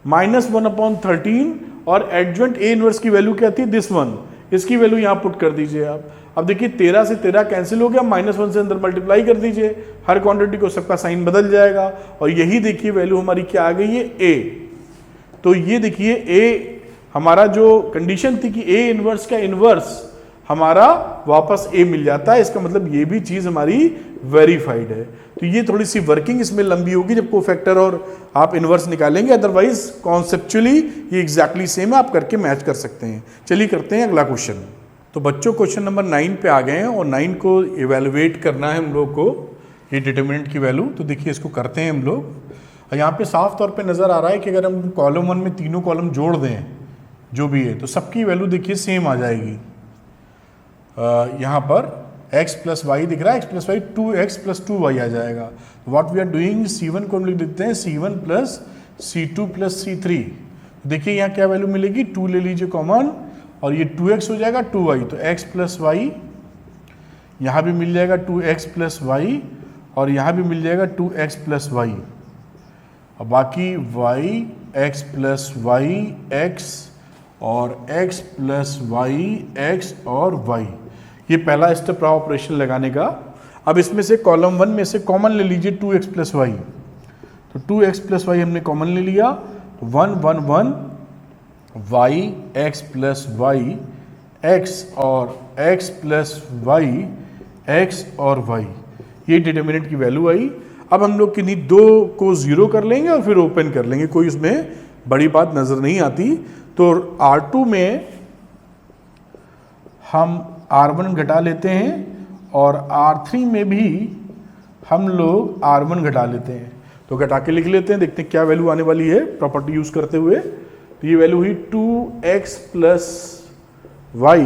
-1/13, और एडजवेंट ए इनवर्स की वैल्यू क्या थी दिस वन, इसकी वैल्यू यहां पुट कर दीजिए आप। अब देखिए 13 से 13 कैंसिल हो गया, -1 से अंदर मल्टीप्लाई कर दीजिए, हर क्वांटिटी को सबका साइन बदल जाएगा, और यही देखिए वैल्यू हमारी क्या आ गई है ए। तो ये देखिए ए हमारा जो कंडीशन थी कि ए इनवर्स का इनवर्स हमारा वापस ए मिल जाता है, इसका मतलब ये भी चीज हमारी वेरीफाइड है। तो ये थोड़ी सी वर्किंग इसमें लंबी होगी जब कोफैक्टर और आप इनवर्स निकालेंगे, अदरवाइज कॉन्सेप्चुअली ये एग्जैक्टली सेम है, आप करके मैच कर सकते हैं। चलिए करते हैं अगला क्वेश्चन। तो बच्चों क्वेश्चन नंबर 9 पे आ गए हैं, और 9 को इवेलुएट करना है हम लोग को, ये डिटर्मिनेंट की वैल्यू। तो देखिए इसको करते हैं हम लोग। यहाँ पे साफ तौर पे नजर आ रहा है कि अगर हम कॉलम 1 में तीनों कॉलम जोड़ दें जो भी है, तो सबकी वैल्यू देखिए सेम आ जाएगी। यहाँ पर x + y दिख रहा है, x + y 2x + 2y आ जाएगा। What we are doing, C1 को हम लिख देते हैं C1 + C2 + C3। देखिए यहाँ क्या वैल्यू मिलेगी, 2 ले लीजिए कॉमन, और ये 2x हो जाएगा 2y, तो x + y, यहाँ भी मिल जाएगा 2x + y, और यहाँ भी मिल जाएगा 2x + y, और बाकी y, x + y, x और x + y, x और y। ये पहला स्टेप रहा ऑपरेशन लगाने का। अब इसमें से कॉलम 1 में से कॉमन ले लीजिए 2x + y, तो 2x + y हमने कॉमन ले लिया, 1 1 1 y, x + y, x और x + y, x और y, ये डिटर्मिनेंट की वैल्यू आई। अब हम लोग किन्हीं दो को 0 कर लेंगे और फिर ओपन कर लेंगे, कोई उसमें बड़ी बात नजर नहीं आती। तो R2 में हम R1 घटा लेते हैं, और R3 में भी हम लोग R1 घटा लेते हैं। तो घटा के लिख लेते हैं, देखते हैं क्या वैल्यू आने वाली है प्रॉपर्टी यूज करते हुए। तो ये वैल्यू हुई 2x + y,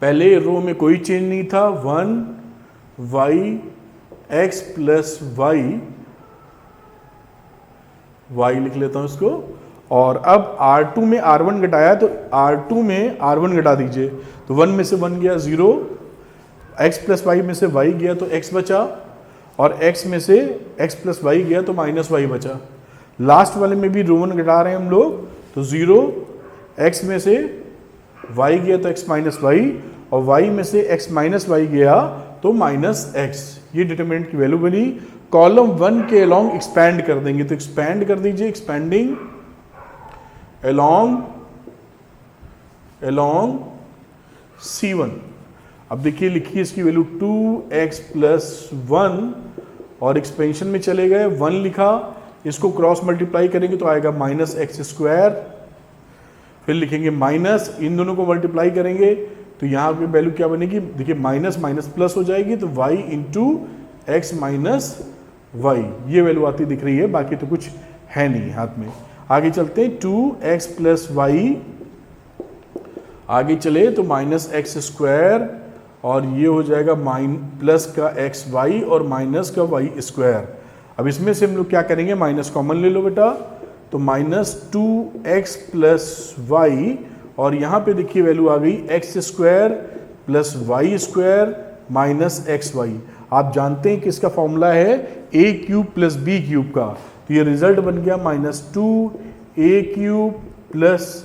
पहले रो में कोई चेंज नहीं था, 1 y, x + y लिख लेता हूं इसको। और अब R2 में R1 घटाया, तो R2 में R1 घटा दीजिए, तो 1 में से 1 गया 0, x + y में से y गया तो x बचा, और x में से x + y गया तो -y बचा। लास्ट वाले में भी रो 1 घटा रहे हैं हम लोग, तो 0, x में से y गया तो x - y, और y में से x - y गया तो -x। ये डिटर्मिनेंट की वैल्यू बनी। कॉलम 1 के अलोंग एक्सपैंड कर देंगे, तो एक्सपैंड कर दीजिए, एक्सपैंडिंग along C1। अब देखिए लिखिए इसकी वैल्यू 2x + 1, और एक्सपेंशन में चले गए, 1 लिखा, इसको क्रॉस मल्टीप्लाई करेंगे तो आएगा -x², फिर लिखेंगे माइनस, इन दोनों को मल्टीप्लाई करेंगे तो यहाँ पे वैल्यू क्या बनेगी, देखिए माइनस माइनस प्लस हो जाएगी, तो y × x - y, ये वैल्यू आती दिख रही है, बाकी तो कुछ है नहीं हाथ में। आगे चलते हैं, 2x + y, आगे चले तो -x², और ये हो जाएगा प्लस का xy और माइनस का y²। अब इसमें से हम लोग क्या करेंगे, माइनस कॉमन ले लो बेटा, तो -2x प्लस वाई, और यहाँ पे देखिए वैल्यू आ गई x square plus y square minus x y. आप जानते हैं कि इसका फॉर्मूला है a cube plus b cube का, तो ये रिजल्ट बन गया -2a cube plus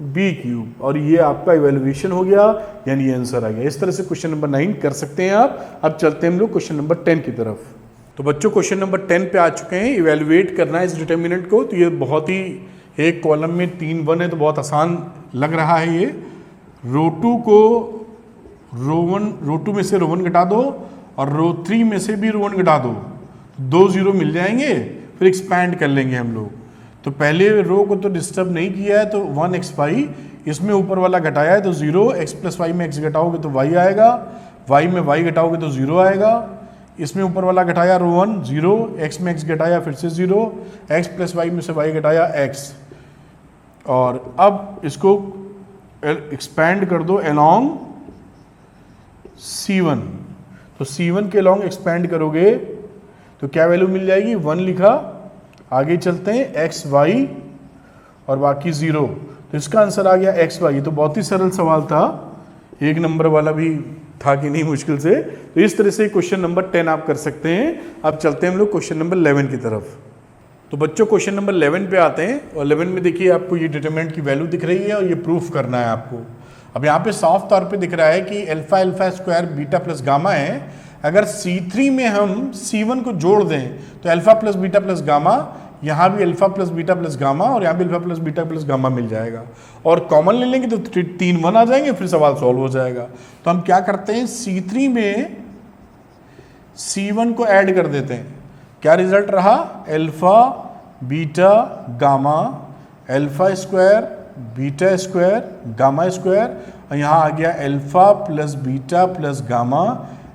b cube, और ये आपका इवेल्युएशन हो गया, यानी ये आंसर आ गया। इस तरह से क्वेश्चन नंबर 9 कर सकते हैं आप। अब चलते हैं हम लोग क्वेश्चन नंबर 10 की तरफ। तो बच्चों क्वेश्चन नंबर 10 पे आ चुके हैं। इवेल्युएट करना है इस डिटर्मिनेंट को, तो ये बहुत ही, एक कॉलम में 3 1 है तो बहुत आसान लग रहा है ये। रो 2 को रो 2 में से रो 1 घटा दो और रो 3 में से भी रो 1 घटा दो, 2 0 मिल जाएंगे, फिर एक्सपैंड कर लेंगे हम लोग। तो पहले रो को तो डिस्टर्ब नहीं किया है, तो 1x वाई, इसमें ऊपर वाला घटाया है तो 0, x प्लस वाई में x घटाओगे तो y आएगा, y में y घटाओगे तो 0 आएगा, इसमें ऊपर वाला घटाया रो 1 0, x में x घटाया फिर से 0, x प्लस वाई में से y घटाया x, और अब इसको एक्सपैंड कर दो अलोंग C1। तो C1 के अलोंग एक्सपैंड करोगे तो क्या वैल्यू मिल जाएगी, 1 लिखा। आगे चलते हैं x y और बाकी 0, तो इसका आंसर आ गया x y। तो बहुत ही सरल सवाल था, 1 नंबर वाला भी था कि नहीं मुश्किल से। तो इस तरह से क्वेश्चन नंबर 10 आप कर सकते हैं। अब चलते हैं हम लोग क्वेश्चन नंबर 11 की तरफ। तो बच्चों क्वेश्चन नंबर 11 पे आते हैं, और 11 में देखिए आपको ये डिटरमिनेंट की वैल्यू दिख रही है और ये प्रूफ करना है आपको। अब यहाँ पे साफ तौर पे दिख रहा है कि alpha alpha square beta plus gamma है। अगर C3 में हम C1 को जोड़ दें तो alpha plus beta plus gamma, यहाँ भी alpha plus beta plus gamma और यहाँ भी alpha plus beta plus gamma मिल जाएगा, और कॉमन ले लेंगे तो 3 1 आ जाएंगे, फिर सवाल सॉल्व हो जाएगा। तो हम क्या करते हैं, C3 में C1 को ऐड कर देते हैं। क्या रिजल्ट रहा, alpha beta gamma, alpha square beta square gamma square, और यहाँ आ गया alpha plus beta plus gamma,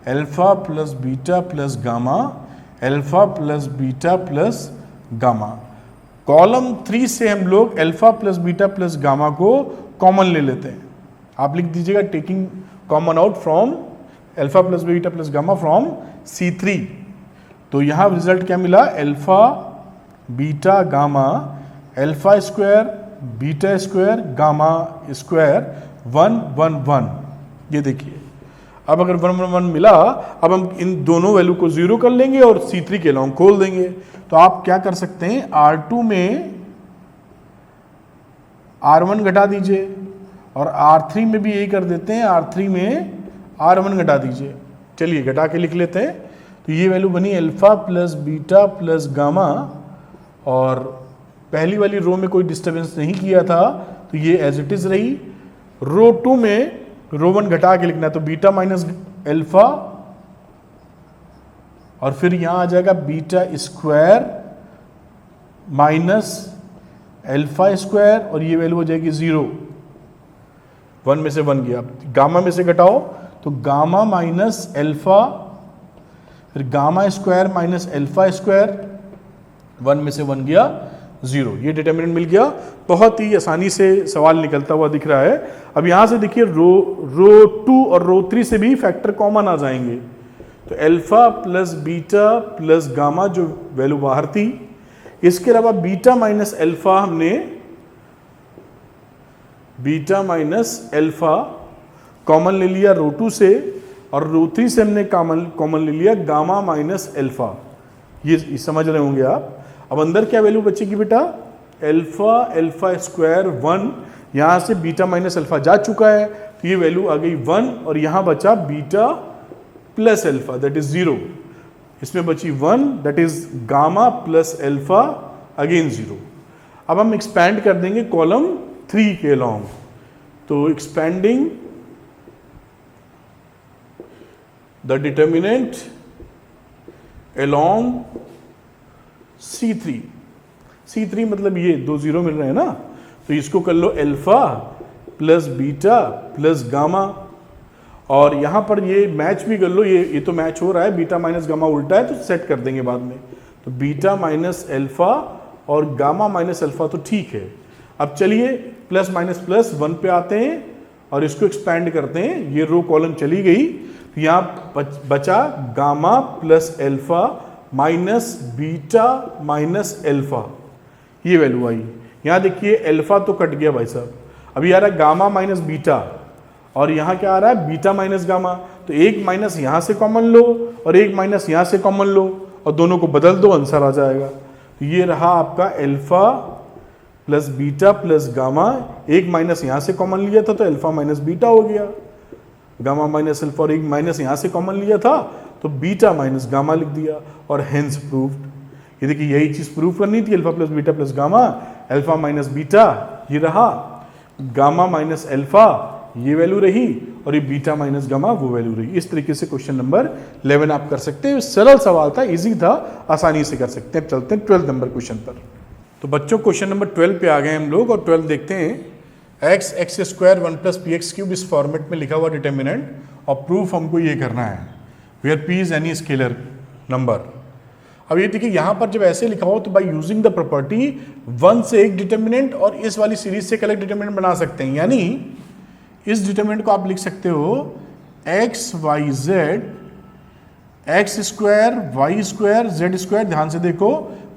alpha plus beta plus gamma, alpha plus beta plus gamma. Column 3 से हम लोग alpha plus beta plus gamma को common ले लेते हैं। आप लिख दीजिएगा taking common out from alpha plus beta plus gamma from C3। तो यहाँ रिजल्ट क्या मिला, alpha beta gamma alpha square beta square gamma square 1 1 1। ये देखिए, अब अगर 1 1 1 मिला, अब हम इन दोनों वैल्यू को 0 कर लेंगे और C3 के लॉन्ग खोल देंगे। तो आप क्या कर सकते हैं, R2 में R1 घटा दीजिए, और R3 में भी यही कर देते हैं, R3 में R1 घटा दीजिए। चलिए घटा के लिख लेते हैं। तो ये वैल्यू बनी alpha plus beta plus gamma, और पहली वाली रो में कोई डिस्टर्बेंस नहीं किया था तो ये एज इट इज रही। रो 2 में रो 1 घटा के लिखना है, तो बीटा माइनस अल्फा, और फिर यहां आ जाएगा beta square minus alpha square, और ये वैल्यू हो जाएगी 0। 1 में से 1 गया, गामा में से घटाओ तो गामा माइनस अल्फा, फिर gamma square minus alpha square, 1 में से 1 गया 0। ये डिटरमिनेंट मिल गया। बहुत ही आसानी से सवाल निकलता हुआ दिख रहा है। अब यहां से देखिए रो 2 और रो 3 से भी फैक्टर कॉमन आ जाएंगे, तो alpha plus beta plus gamma जो वैल्यू बाहर थी, इसके अलावा बीटा माइनस अल्फा, हमने बीटा माइनस अल्फा कॉमन ले लिया रो 2 से, और रो 3 से हमने कॉमन ले लिया गामा माइनस अल्फा। ये समझ रहे होंगे आप। अब अंदर क्या वैल्यू बचेगी बेटा, अल्फा अल्फा स्क्वायर 1, यहां से बीटा माइनस अल्फा जा चुका है तो ये वैल्यू आ गई 1, और यहां बचा beta plus alpha that is 0। इसमें बची 1 that is gamma plus alpha again 0। अब हम एक्सपैंड कर देंगे कॉलम 3 के अलोंग, तो expanding the determinant along C3 मतलब ये 2 0 मिल रहे हैं ना, तो इसको कर लो alpha plus beta plus gamma, और यहाँ पर ये मैच भी कर लो, ये तो मैच हो रहा है, बीटा माइनस गामा उल्टा है तो सेट कर देंगे बाद में। तो बीटा माइनस अल्फा और गामा माइनस अल्फा तो ठीक है। अब चलिए प्लस माइनस प्लस 1 पे आते हैं और इसको एक्सपैंड करते हैं। ये रो कॉलम चली गई, तो यहाँ बचा gamma plus alpha minus beta minus alpha. ये वैल्यू आई। यहाँ देखिए अल्फा तो कट गया भाई साहब, अभी आ रहा है गामा माइनस बीटा, और यहाँ क्या आ रहा है बीटा माइनस गामा। तो एक माइनस यहाँ से कॉमन लो और एक माइनस यहाँ से कॉमन लो और दोनों को बदल दो, आंसर आ जाएगा। तो ये रहा आपका alpha plus beta plus gamma, एक माइनस यहाँ से कॉमन लिया था तो अल्फा माइनस बीटा हो गया, गामा माइनस अल्फा, और एक माइनस यहाँ से कॉमन लिया था तो बीटा माइनस गामा लिख दिया, और हेंस प्रूव्ड। ये देखिए यही चीज प्रूव करनी थी, alpha plus beta plus gamma, alpha minus beta ये रहा, गामा माइनस अल्फा ये वैल्यू रही, और ये बीटा माइनस गामा वो वैल्यू रही। इस तरीके से क्वेश्चन नंबर 11 आप कर सकते हैं। सरल सवाल था, इजी था, आसानी से कर सकते हैं। चलते हैं 12 नंबर क्वेश्चन पर। तो बच्चों क्वेश्चन नंबर 12 पे आ गए हम लोग, और 12 देखते हैं। X x square 1 plus p x cube इस फॉर्मेट में लिखा हुआ डिटर्मिनेंट, और प्रूफ हमको ये करना है where p is any scalar number. अब ये देखिए यहाँ पर जब ऐसे लिखा हो तो बाय यूजिंग द प्रॉपर्टी 1 से एक डिटर्मिनेंट और इस वाली सीरीज से एक अलग डिटर्मिनेंट बना सकते हैं। यानी इस डिटर्मिनेंट को आप लिख सकते हो x y z x square y square z square, ध्यान से देखो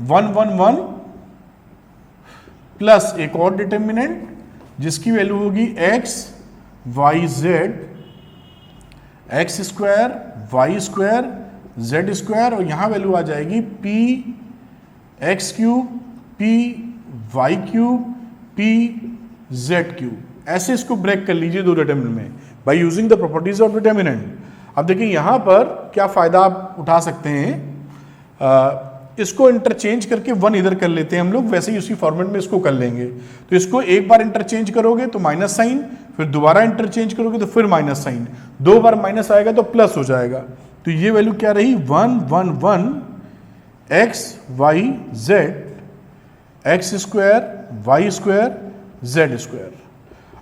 1 1 1 प्लस एक और डिटर्मिनेंट जिसकी वैल्यू होगी x y z x square y square z square, और यहां वैल्यू आ जाएगी p x cube p y cube p z cube. ऐसे इसको ब्रेक कर लीजिए दो डिटर्मिनेंट में by using the properties of determinant. अब देखिए यहां पर क्या फायदा आप उठा सकते हैं, इसको इंटरचेंज करके 1 इधर कर लेते हैं हम लोग, वैसे ही उसी फॉर्मेट में इसको कर लेंगे। तो इसको एक बार इंटरचेंज करोगे तो माइनस साइन, फिर दोबारा इंटरचेंज करोगे तो फिर माइनस साइन, 2 बार माइनस आएगा तो प्लस हो जाएगा। तो ये वैल्यू क्या रही 1 1 1 x y z x square y square z square.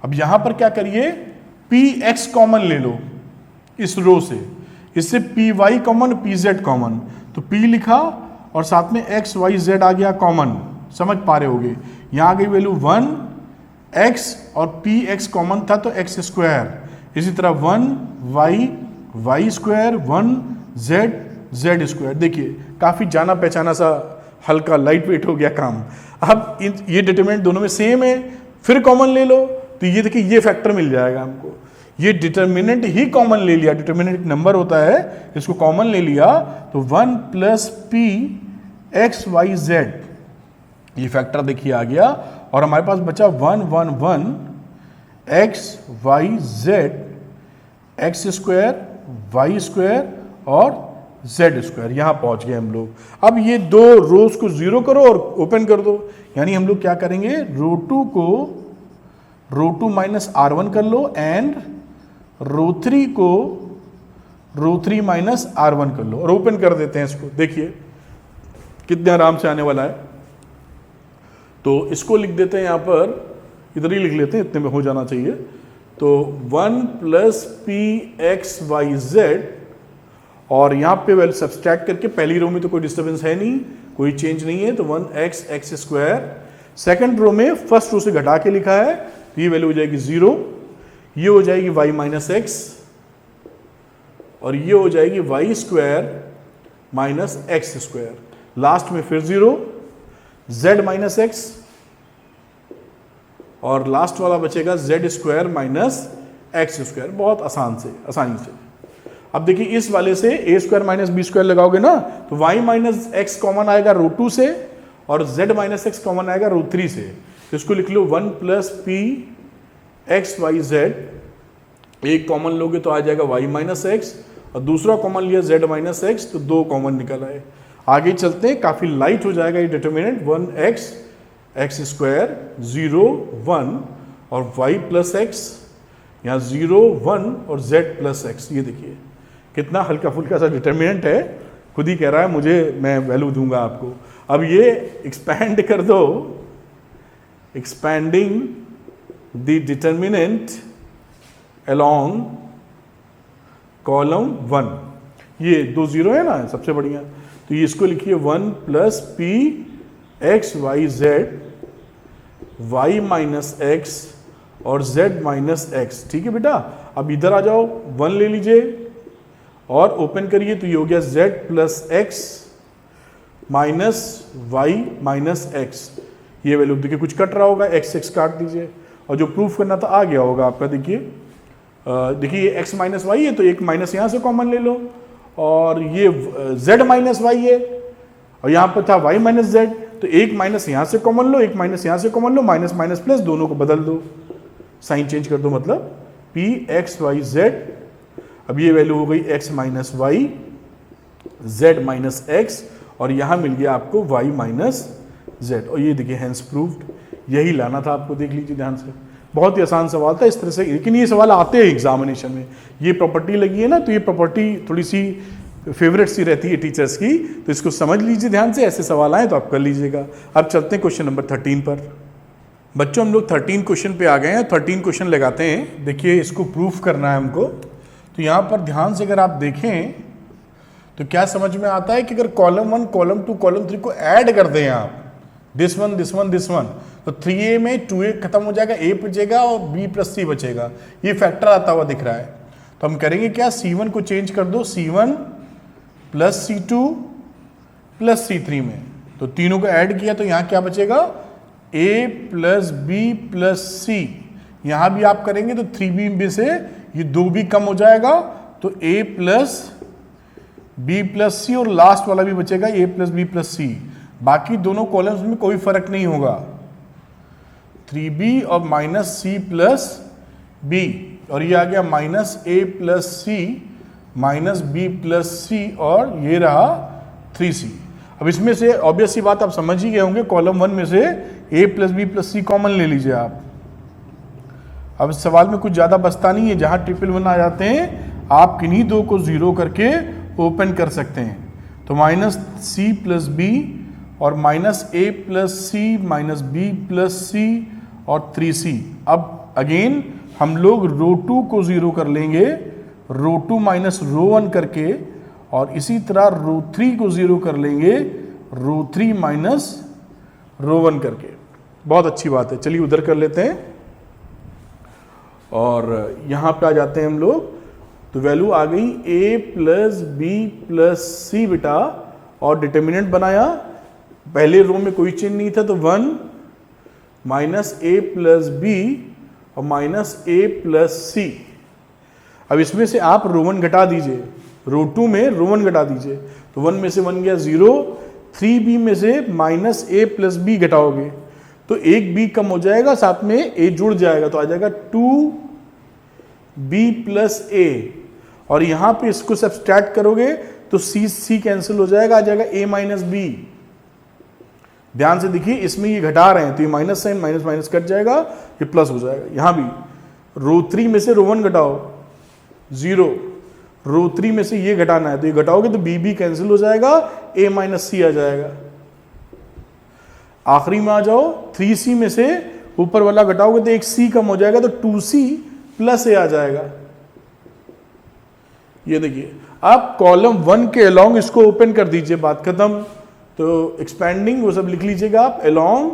अब यहां पर क्या करिए पी एक्स कॉमन ले लो इस रो से, इससे p y common p z common, तो पी लिखा और साथ में एक्स वाई जेड आ गया कॉमन, समझ पा रहे होगे। यहां आ गई वैल्यू 1 एक्स और पी एक्स कॉमन था तो एक्स स्क्वायर, इसी तरह 1 y y square 1 z z square. देखिए काफी जाना पहचाना सा हल्का लाइट वेट हो गया काम। अब ये डिटरमिनेंट दोनों में सेम है, फिर कॉमन ले लो तो ये देखिए ये फैक्टर मिल जाएगा हमको। ये डिटरमिनेंट ही कॉमन ले लिया, डिटरमिनेंट एक नंबर होता है, इसको कॉमन ले लिया तो 1 plus p x y z, ये फैक्टर देखिए आ गया, और हमारे पास बचा 1 1 1 x y z x square y square और जेड स्क्वायर। यहां पहुंच गए हम लोग। अब ये दो रोज को जीरो करो और ओपन कर दो, यानी हम लोग क्या करेंगे रो 2 को रो 2 माइनस R1 कर लो एंड रो 3 को रो 3 माइनस R1 कर लो, और ओपन कर देते हैं इसको। देखिए कितने आराम से आने वाला है। तो इसको लिख देते हैं, यहां पर इधर ही लिख लेते हैं, इतने में हो जाना चाहिए। तो 1 plus p x y z, और यहां पे वैल्यू सब्सट्रैक्ट करके, पहली रो में तो कोई डिस्टर्बेंस है नहीं, कोई चेंज नहीं है, तो 1 x x square. Second row में फर्स्ट रो से घटा के लिखा है तो ये वैल्यू हो जाएगी 0, ये हो जाएगी वाई माइनस एक्स, और ये हो जाएगी y square minus x square. Last में फिर 0 जेड माइनस एक्स, और लास्ट वाला बचेगा z square minus x square. बहुत आसानी से। अब देखिए इस वाले से a square minus B square लगाओगे ना तो वाई माइनस एक्स कॉमन आएगा रो 2 से, और जेड माइनस एक्स कॉमन आएगा रो 3 से। तो इसको लिख लो 1 plus p x y z, एक कॉमन लोगे तो आ जाएगा वाई माइनस एक्स, और दूसरा कॉमन लिया जेड माइनस एक्स, तो 2 कॉमन निकल आए। आगे चलते हैं, काफी लाइट हो जाएगा ये डिटर्मिनेंट। 1 एक्स एक्स स्क्वायर 0 1 और वाई प्लस एक्स, यहाँ 0 1 और जेड प्लस एक्स। ये देखिए कितना हल्का फुल्का सा डिटर्मिनेंट है, खुद ही कह रहा है मुझे, मैं वैल्यू दूंगा आपको। अब ये एक्सपैंड कर दो, expanding the determinant along column 1, ये 2 0 है ना सबसे बढ़िया, तो ये इसको लिखिए 1 plus p x y z y minus x और जेड माइनस एक्स। ठीक है बेटा, अब इधर आ जाओ, 1 ले लीजिए और ओपन करिए, तो ये हो गया z plus x minus y minus x. ये वैल्यू देखिए कुछ कट रहा होगा, एक्स एक्स काट दीजिए, और जो प्रूफ करना था आ गया होगा आपका। देखिए देखिए ये x माइनस वाई है तो एक माइनस यहाँ से कॉमन ले लो, और ये z माइनस वाई है और यहाँ पर था y माइनस जेड, तो एक माइनस यहाँ से कॉमन लो, एक माइनस यहाँ से कॉमन लो, माइनस माइनस प्लस दोनों को बदल दो, साइन चेंज कर दो, मतलब p x y z। अब ये वैल्यू हो गई x minus y, z minus x, और यहाँ मिल गया आपको y माइनस जेड, और ये देखिए हैंस प्रूव्ड। यही लाना था आपको, देख लीजिए ध्यान से, बहुत ही आसान सवाल था इस तरह से, लेकिन ये सवाल आते हैं एग्जामिनेशन में। ये प्रॉपर्टी लगी है ना, तो ये प्रॉपर्टी थोड़ी सी फेवरेट सी रहती है टीचर्स की, तो इसको समझ लीजिए ध्यान से, ऐसे सवाल आए तो आप कर लीजिएगा। अब चलते हैं क्वेश्चन नंबर 13 पर। बच्चों हम लोग 13 क्वेश्चन पे आ गए हैं, 13 क्वेश्चन लगाते हैं। देखिए इसको प्रूफ करना है हमको, तो यहाँ पर ध्यान से अगर आप देखें तो क्या समझ में आता है कि अगर कॉलम 1 कॉलम 2 कॉलम 3 को ऐड कर दें आप, this one this one this one, तो 3a में 2a खत्म हो जाएगा, a बचेगा और b प्लस c बचेगा। ये फैक्टर आता हुआ दिख रहा है, तो हम करेंगे क्या, c1 को चेंज कर दो c1 plus c2 plus c3 में, तो तीनों को ऐड किया तो यहाँ क्या बचेगा, a plus b plus c। यहाँ भी आप करेंगे तो 3b में से ये 2b कम हो जाएगा, तो a plus b plus c, और लास्ट वाला भी बचेगा a plus b plus c। बाकी दोनों कॉलम्स में कोई फर्क नहीं होगा, 3b और माइनस c प्लस b, और ये आ गया minus a plus c minus b plus c, और ये रहा 3c। अब इसमें से ऑब्वियस सी बात आप समझ ही गए होंगे, कॉलम 1 में से a plus b plus c common ले लीजिए आप। अब इस सवाल में कुछ ज़्यादा बचता नहीं है, जहाँ 111 आ जाते हैं आप किन्हीं दो को जीरो करके ओपन कर सकते हैं, तो माइनस c प्लस b और minus a plus C minus b plus C और 3c। अब अगेन हम लोग रो 2 को जीरो कर लेंगे, रो 2 माइनस रो 1 करके, और इसी तरह रो 3 को जीरो कर लेंगे, रो 3 माइनस रो 1 करके। बहुत अच्छी बात है, चलिए उधर कर लेते हैं, और यहाँ पे आ जाते हैं हम लोग, तो वैल्यू आ गई a प्लस बी प्लस सी बेटा, और डिटर्मिनेंट बनाया, पहले रो में कोई चेंज नहीं था तो 1 माइनस a प्लस बी और माइनस a प्लस सी। अब इसमें से आप रो 1 घटा दीजिए, रो 2 में रो 1 घटा दीजिए, तो 1 में से 1 गया 0, 3b में से माइनस a प्लस बी घटाओगे तो एक b कम हो जाएगा, साथ में a जुड़ जाएगा, तो आ जाएगा 2b प्लस a, और यहाँ पे इसको सब्सट्रैक्ट करोगे तो c कैंसिल हो जाएगा, आ जाएगा a माइनस बी। ध्यान से देखिए, इसमें ये घटा रहे हैं तो ये minus sign minus minus cut जाएगा, ये प्लस हो जाएगा। यहाँ भी रो 3 में से रो 1 घटाओ 0, रो 3 में से ये घटाना है तो ये घटाओगे तो बी कैंसिल हो जाएगा, a माइनस सी आ जाएगा। आखिरी में आ जाओ, 3c में से ऊपर वाला घटाओगे तो एक c कम हो जाएगा, तो 2c प्लस a आ जाएगा। ये देखिए, आप कॉलम 1 के अलोंग इसको ओपन कर दीजिए, बात खत्म। तो एक्सपैंडिंग वो सब लिख लीजिएगा आप, अलोंग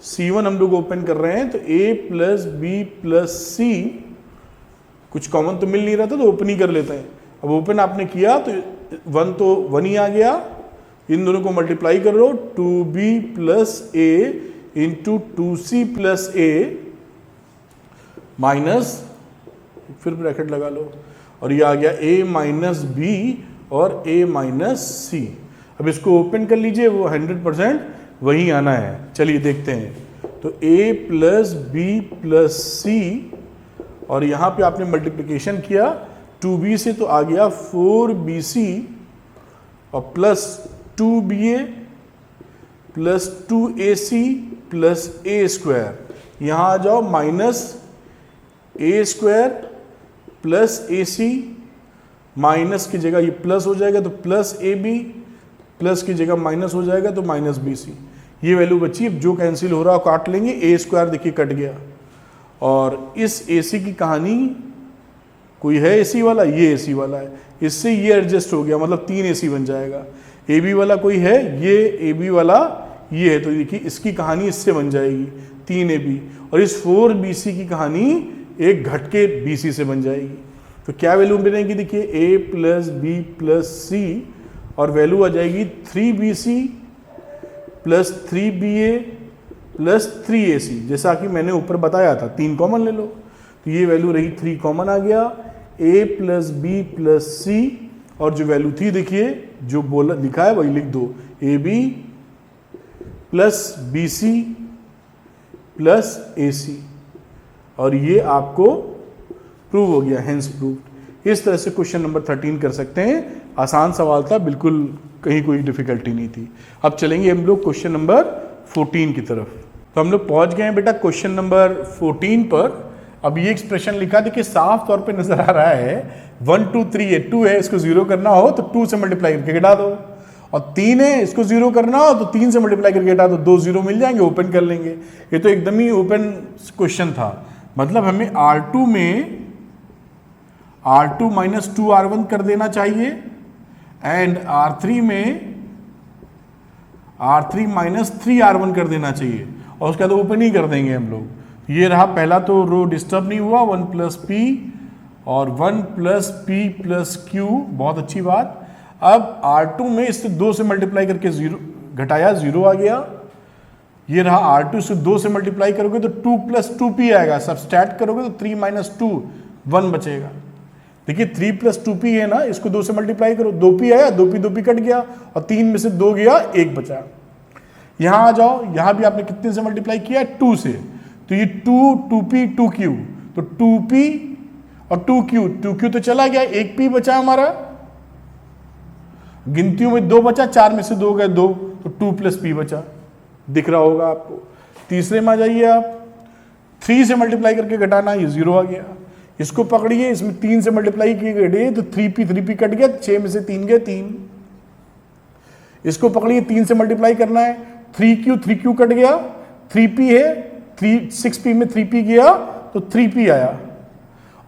c1 हम लोग ओपन कर रहे हैं, तो a प्लस बी प्लस सी, कुछ कॉमन तो मिल नहीं रहा था तो ओपन ही कर लेते हैं। अब ओपन आपने किया तो 1 तो 1 ही आ गया, इन दोनों को मल्टीप्लाई कर लो, 2b plus a into 2c plus a minus, फिर ब्रैकेट लगा लो, और ये आ गया a माइनस बी और a माइनस सी। अब इसको ओपन कर लीजिए, वो 100% वही आना है। चलिए देखते हैं, तो a plus B plus C, और यहाँ पे आपने मल्टीप्लिकेशन किया 2b से तो आ गया 4bc और plus 2ba plus 2ac plus a square. यहाँ आ जाओ, minus a square plus ac, minus की जगह ये प्लस हो जाएगा तो प्लस ab, प्लस की जगह माइनस हो जाएगा तो माइनस bc। ये वैल्यू बची, जो कैंसिल हो रहा है काट लेंगे, a स्क्वायर देखिए कट गया, और इस ac की कहानी, कोई है ac वाला, ये ac वाला है, इससे ये एडजस्ट हो गया, मतलब 3 ac बन जाएगा। ab वाला कोई है, ये ab वाला ये है, तो देखिए इसकी कहानी इससे बन जाएगी 3ab, और इस 4bc की कहानी एक घटके bc से बन जाएगी। तो क्या वैल्यू बनेगी, देखिए a plus B plus C, और वैल्यू आ जाएगी 3bc plus 3ba plus 3ac, जैसा कि मैंने ऊपर बताया था 3 कॉमन ले लो, तो ये वैल्यू रही 3 कॉमन आ गया, a plus B plus C, और जो वैल्यू थी देखिए जो बोला लिखा है वही लिख दो, A B plus B C plus A C, और ये आपको प्रूव हो गया, हेंस प्रूव्ड। इस तरह से क्वेश्चन नंबर 13 कर सकते हैं। आसान सवाल था, बिल्कुल कहीं कोई डिफिकल्टी नहीं थी। अब चलेंगे हम लोग क्वेश्चन नंबर 14 की तरफ। तो हम लोग पहुंच गए हैं बेटा क्वेश्चन नंबर 14 पर। अब ये एक्सप्रेशन लिखा, देखिए साफ तौर पे नजर आ रहा है 1 2 3 है, 2 है, इसको 0 करना हो तो 2 से मल्टीप्लाई करके घटा दो, और 3 है, इसको 0 करना हो तो 3 से मल्टीप्लाई करके घटा दो, 2 0 मिल जाएंगे, ओपन कर लेंगे। ये तो एकदम ही ओपन क्वेश्चन था। मतलब हमें R2 में R2 माइनस 2R1 कर देना चाहिए, एंड R3 में R3 माइनस 3R1 कर देना चाहिए, और उसके बाद ओपन ही कर देंगे हम लोग। ये रहा पहला, तो रो डिस्टर्ब नहीं हुआ, 1 प्लस पी और 1 प्लस पी प्लस क्यू, बहुत अच्छी बात। अब R2 में इससे 2 से मल्टीप्लाई करके 0 घटाया, 0 आ गया। ये रहा R2 से 2 से मल्टीप्लाई करोगे तो 2 प्लस 2p आएगा, सब्सट्रैक्ट करोगे तो 3 माइनस 2 1 बचेगा। देखिए 3 प्लस 2p है ना, इसको 2 से मल्टीप्लाई करो, 2p आया, 2p कट गया, और 3 में से 2 गया, 1 बचा। यहां आ जाओ, यहां भी आपने कितने से मल्टीप्लाई किया, 2 से, तो ये 2p 2q, तो 2p और 2q तो चला गया, 1p बचा हमारा, गिनतियों में 2 बचा, 4 में से 2 गए 2, तो 2 प्लस p बचा, दिख रहा होगा आपको। तीसरे में आ जाइए आप, 3 से मल्टीप्लाई करके घटाना, ये 0 आ गया। इसको पकड़िए, इसमें 3 से मल्टीप्लाई किए गए तो 3p कट गया, 6 में से 3 गए 3। इसको पकड़िए, 3 से मल्टीप्लाई करना है, 3q कट गया, 3p है, 6p में 3p गया तो 3p आया,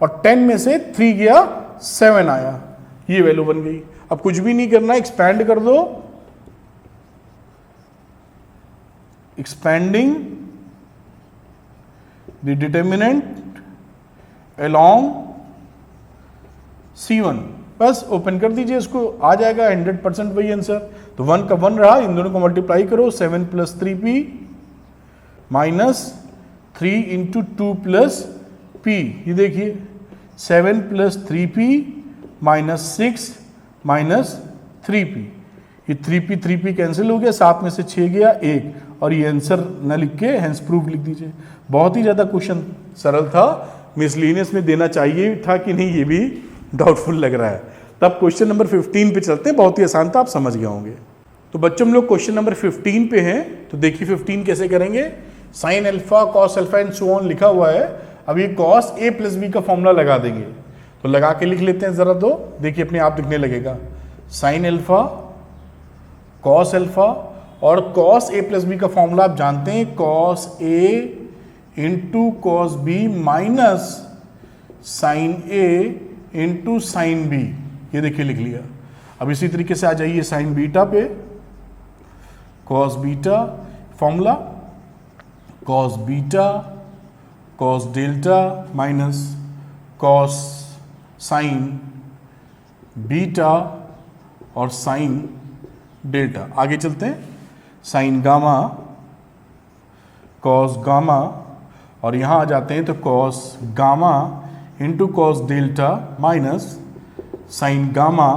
और 10 में से 3 गया 7 आया, ये वैल्यू बन गई। अब कुछ भी नहीं करना, एक्सपैंड कर दो, expanding the determinant along C1, बस ओपन कर दीजिए इसको, आ जाएगा 100% वही आंसर। तो 1 का 1 रहा, इन दोनों को मल्टीप्लाई करो, 7 plus 3p minus 3 into 2 plus p, ये देखिए 7 plus 3p minus 6 minus 3p, ये 3p कैंसिल हो गया, 7 में से 6 गया 1, और ये आंसर न लिख के हेंस प्रूफ लिख दीजिए। बहुत ही ज़्यादा क्वेश्चन सरल था, मिसलिनियस में देना चाहिए था कि नहीं ये भी डाउटफुल लग रहा है। तब क्वेश्चन नंबर 15 पे चलते हैं, बहुत ही आसान था, आप समझ गए होंगे। तो बच्चों हम लोग क्वेश्चन नंबर 15 पे हैं, तो देखिए 15 कैसे करेंगे। Sign alpha cos alpha and so on लिखा हुआ है। अब ये कॉस ए प्लस बी का फॉर्मूला लगा देंगे, तो लगा के लिख लेते हैं जरा, तो देखिए अपने आप दिखने लगेगा। साइन अल्फा कॉस अल्फा, और कॉस ए प्लस बी का फॉर्मूला आप जानते हैं, cos A into cos B minus sine A into sine B, ये देखिए लिख लिया। अब इसी तरीके से आ जाइए साइन बीटा पे, cos beta formula, cos beta cos delta minus cos sine beta और साइन डेल्टा। आगे चलते हैं, साइन गामा कॉस गामा, और यहाँ आ जाते हैं तो cos gamma into cos delta minus sign gamma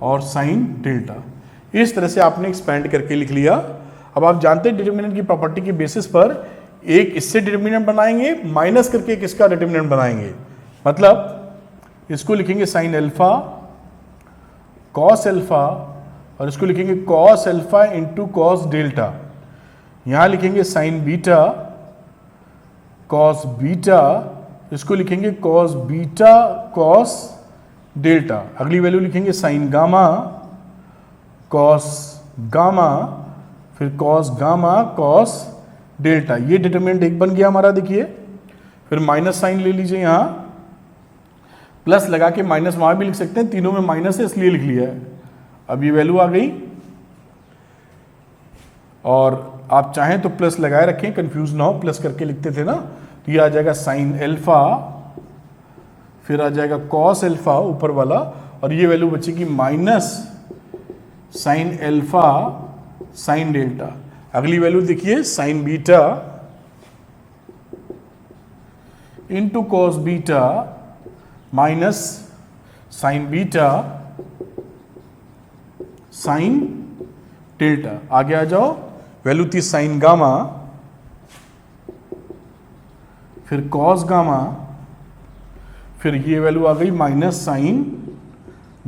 और साइन डेल्टा। इस तरह से आपने एक्सपेंड करके लिख लिया। अब आप जानते हैं डिटर्मिनेंट की प्रॉपर्टी के बेसिस पर एक इससे डिटर्मिनेंट बनाएंगे, माइनस करके एक इसका डिटर्मिनेंट बनाएंगे। मतलब इसको लिखेंगे साइन अल्फा कॉस अल्फा, और इसको लिखेंगे cos alpha into cos delta. यहाँ लिखेंगे साइन बीटा कॉस बीटा, इसको लिखेंगे कॉस बीटा कॉस डेल्टा। अगली वैल्यू लिखेंगे साइन गामा कॉस गामा, फिर कॉस गामा कॉस डेल्टा। ये डिटरमिनेंट एक बन गया हमारा, देखिए। फिर माइनस साइन ले लीजिए, यहाँ प्लस लगा के माइनस वहां भी लिख सकते हैं, तीनों में माइनस है इसलिए लिख लिया है। अब ये वैल्यू आ गई, और आप चाहें तो प्लस लगाए रखें, कंफ्यूज ना हो, प्लस करके लिखते थे ना। तो ये आ जाएगा साइन अल्फा, फिर आ जाएगा कॉस अल्फा ऊपर वाला, और ये वैल्यू बचेगी minus sine alpha sine delta. अगली वैल्यू देखिए sign beta into cos beta minus sign beta sine delta. आगे आ जाओ, वैल्यू थी साइन गामा, फिर कॉस गामा, फिर ये वैल्यू आ गई minus sign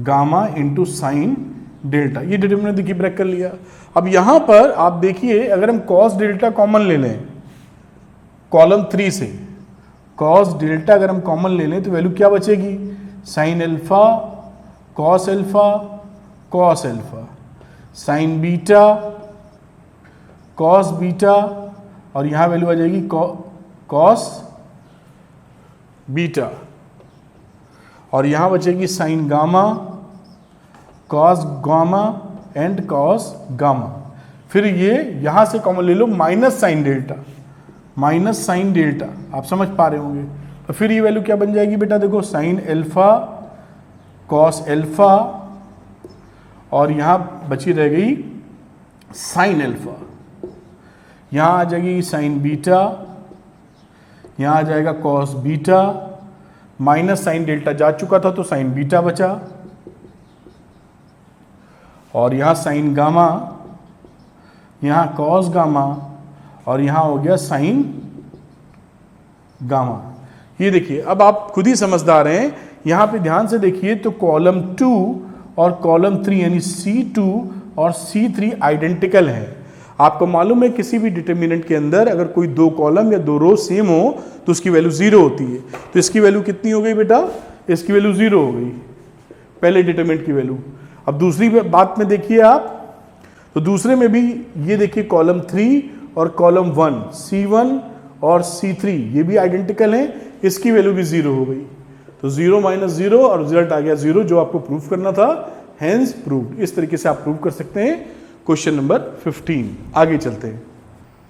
gamma into sine delta. ये डिटरमिनेंट देखिए ब्रेक कर लिया। अब यहां पर आप देखिए, अगर हम कॉस डेल्टा कॉमन ले लें कॉलम 3 से, कॉस डेल्टा अगर हम कॉमन ले लें तो वैल्यू क्या बचेगी, sign alpha cos alpha cos alpha, sign beta cos beta, और यहां वैल्यू आ जाएगी कॉस बीटा, और यहां बचेगी sine gamma cos gamma and cos gamma. फिर ये यहां से कॉमन ले लो minus sine delta, minus sine delta, आप समझ पा रहे होंगे। तो फिर ये वैल्यू क्या बन जाएगी बेटा, देखो साइन अल्फा कॉस अल्फा, और यहां बची रह गई साइन अल्फा, यहां आ जाएगी साइन बीटा, यहां आ जाएगा cos beta, minus sine delta जा चुका था तो साइन बीटा बचा, और यहां साइन गामा, यहां कॉस गामा, और यहां हो गया साइन गामा। ये देखिए, अब आप खुद ही समझदार हैं, यहां पे ध्यान से देखिए तो कॉलम 2 और कॉलम 3 यानी C2 और C3 आइडेंटिकल हैं। आपको मालूम है किसी भी डिटर्मिनेंट के अंदर अगर कोई दो कॉलम या दो रो सेम हो तो उसकी वैल्यू 0 होती है। तो इसकी वैल्यू कितनी हो गई बेटा, इसकी वैल्यू 0 हो गई, पहले डिटर्मिनेंट की वैल्यू। अब दूसरी बात में देखिए आप, तो दूसरे में भी ये देखिए कॉलम 3 और कॉलम 1 C1 और C3 ये भी आइडेंटिकल हैं, इसकी वैल्यू भी 0 हो गई। तो 0 माइनस 0 और रिजल्ट आ गया 0, जो आपको प्रूफ करना था, हेंस प्रूव्ड। इस तरीके से आप प्रूव कर सकते हैं क्वेश्चन नंबर 15। आगे चलते हैं।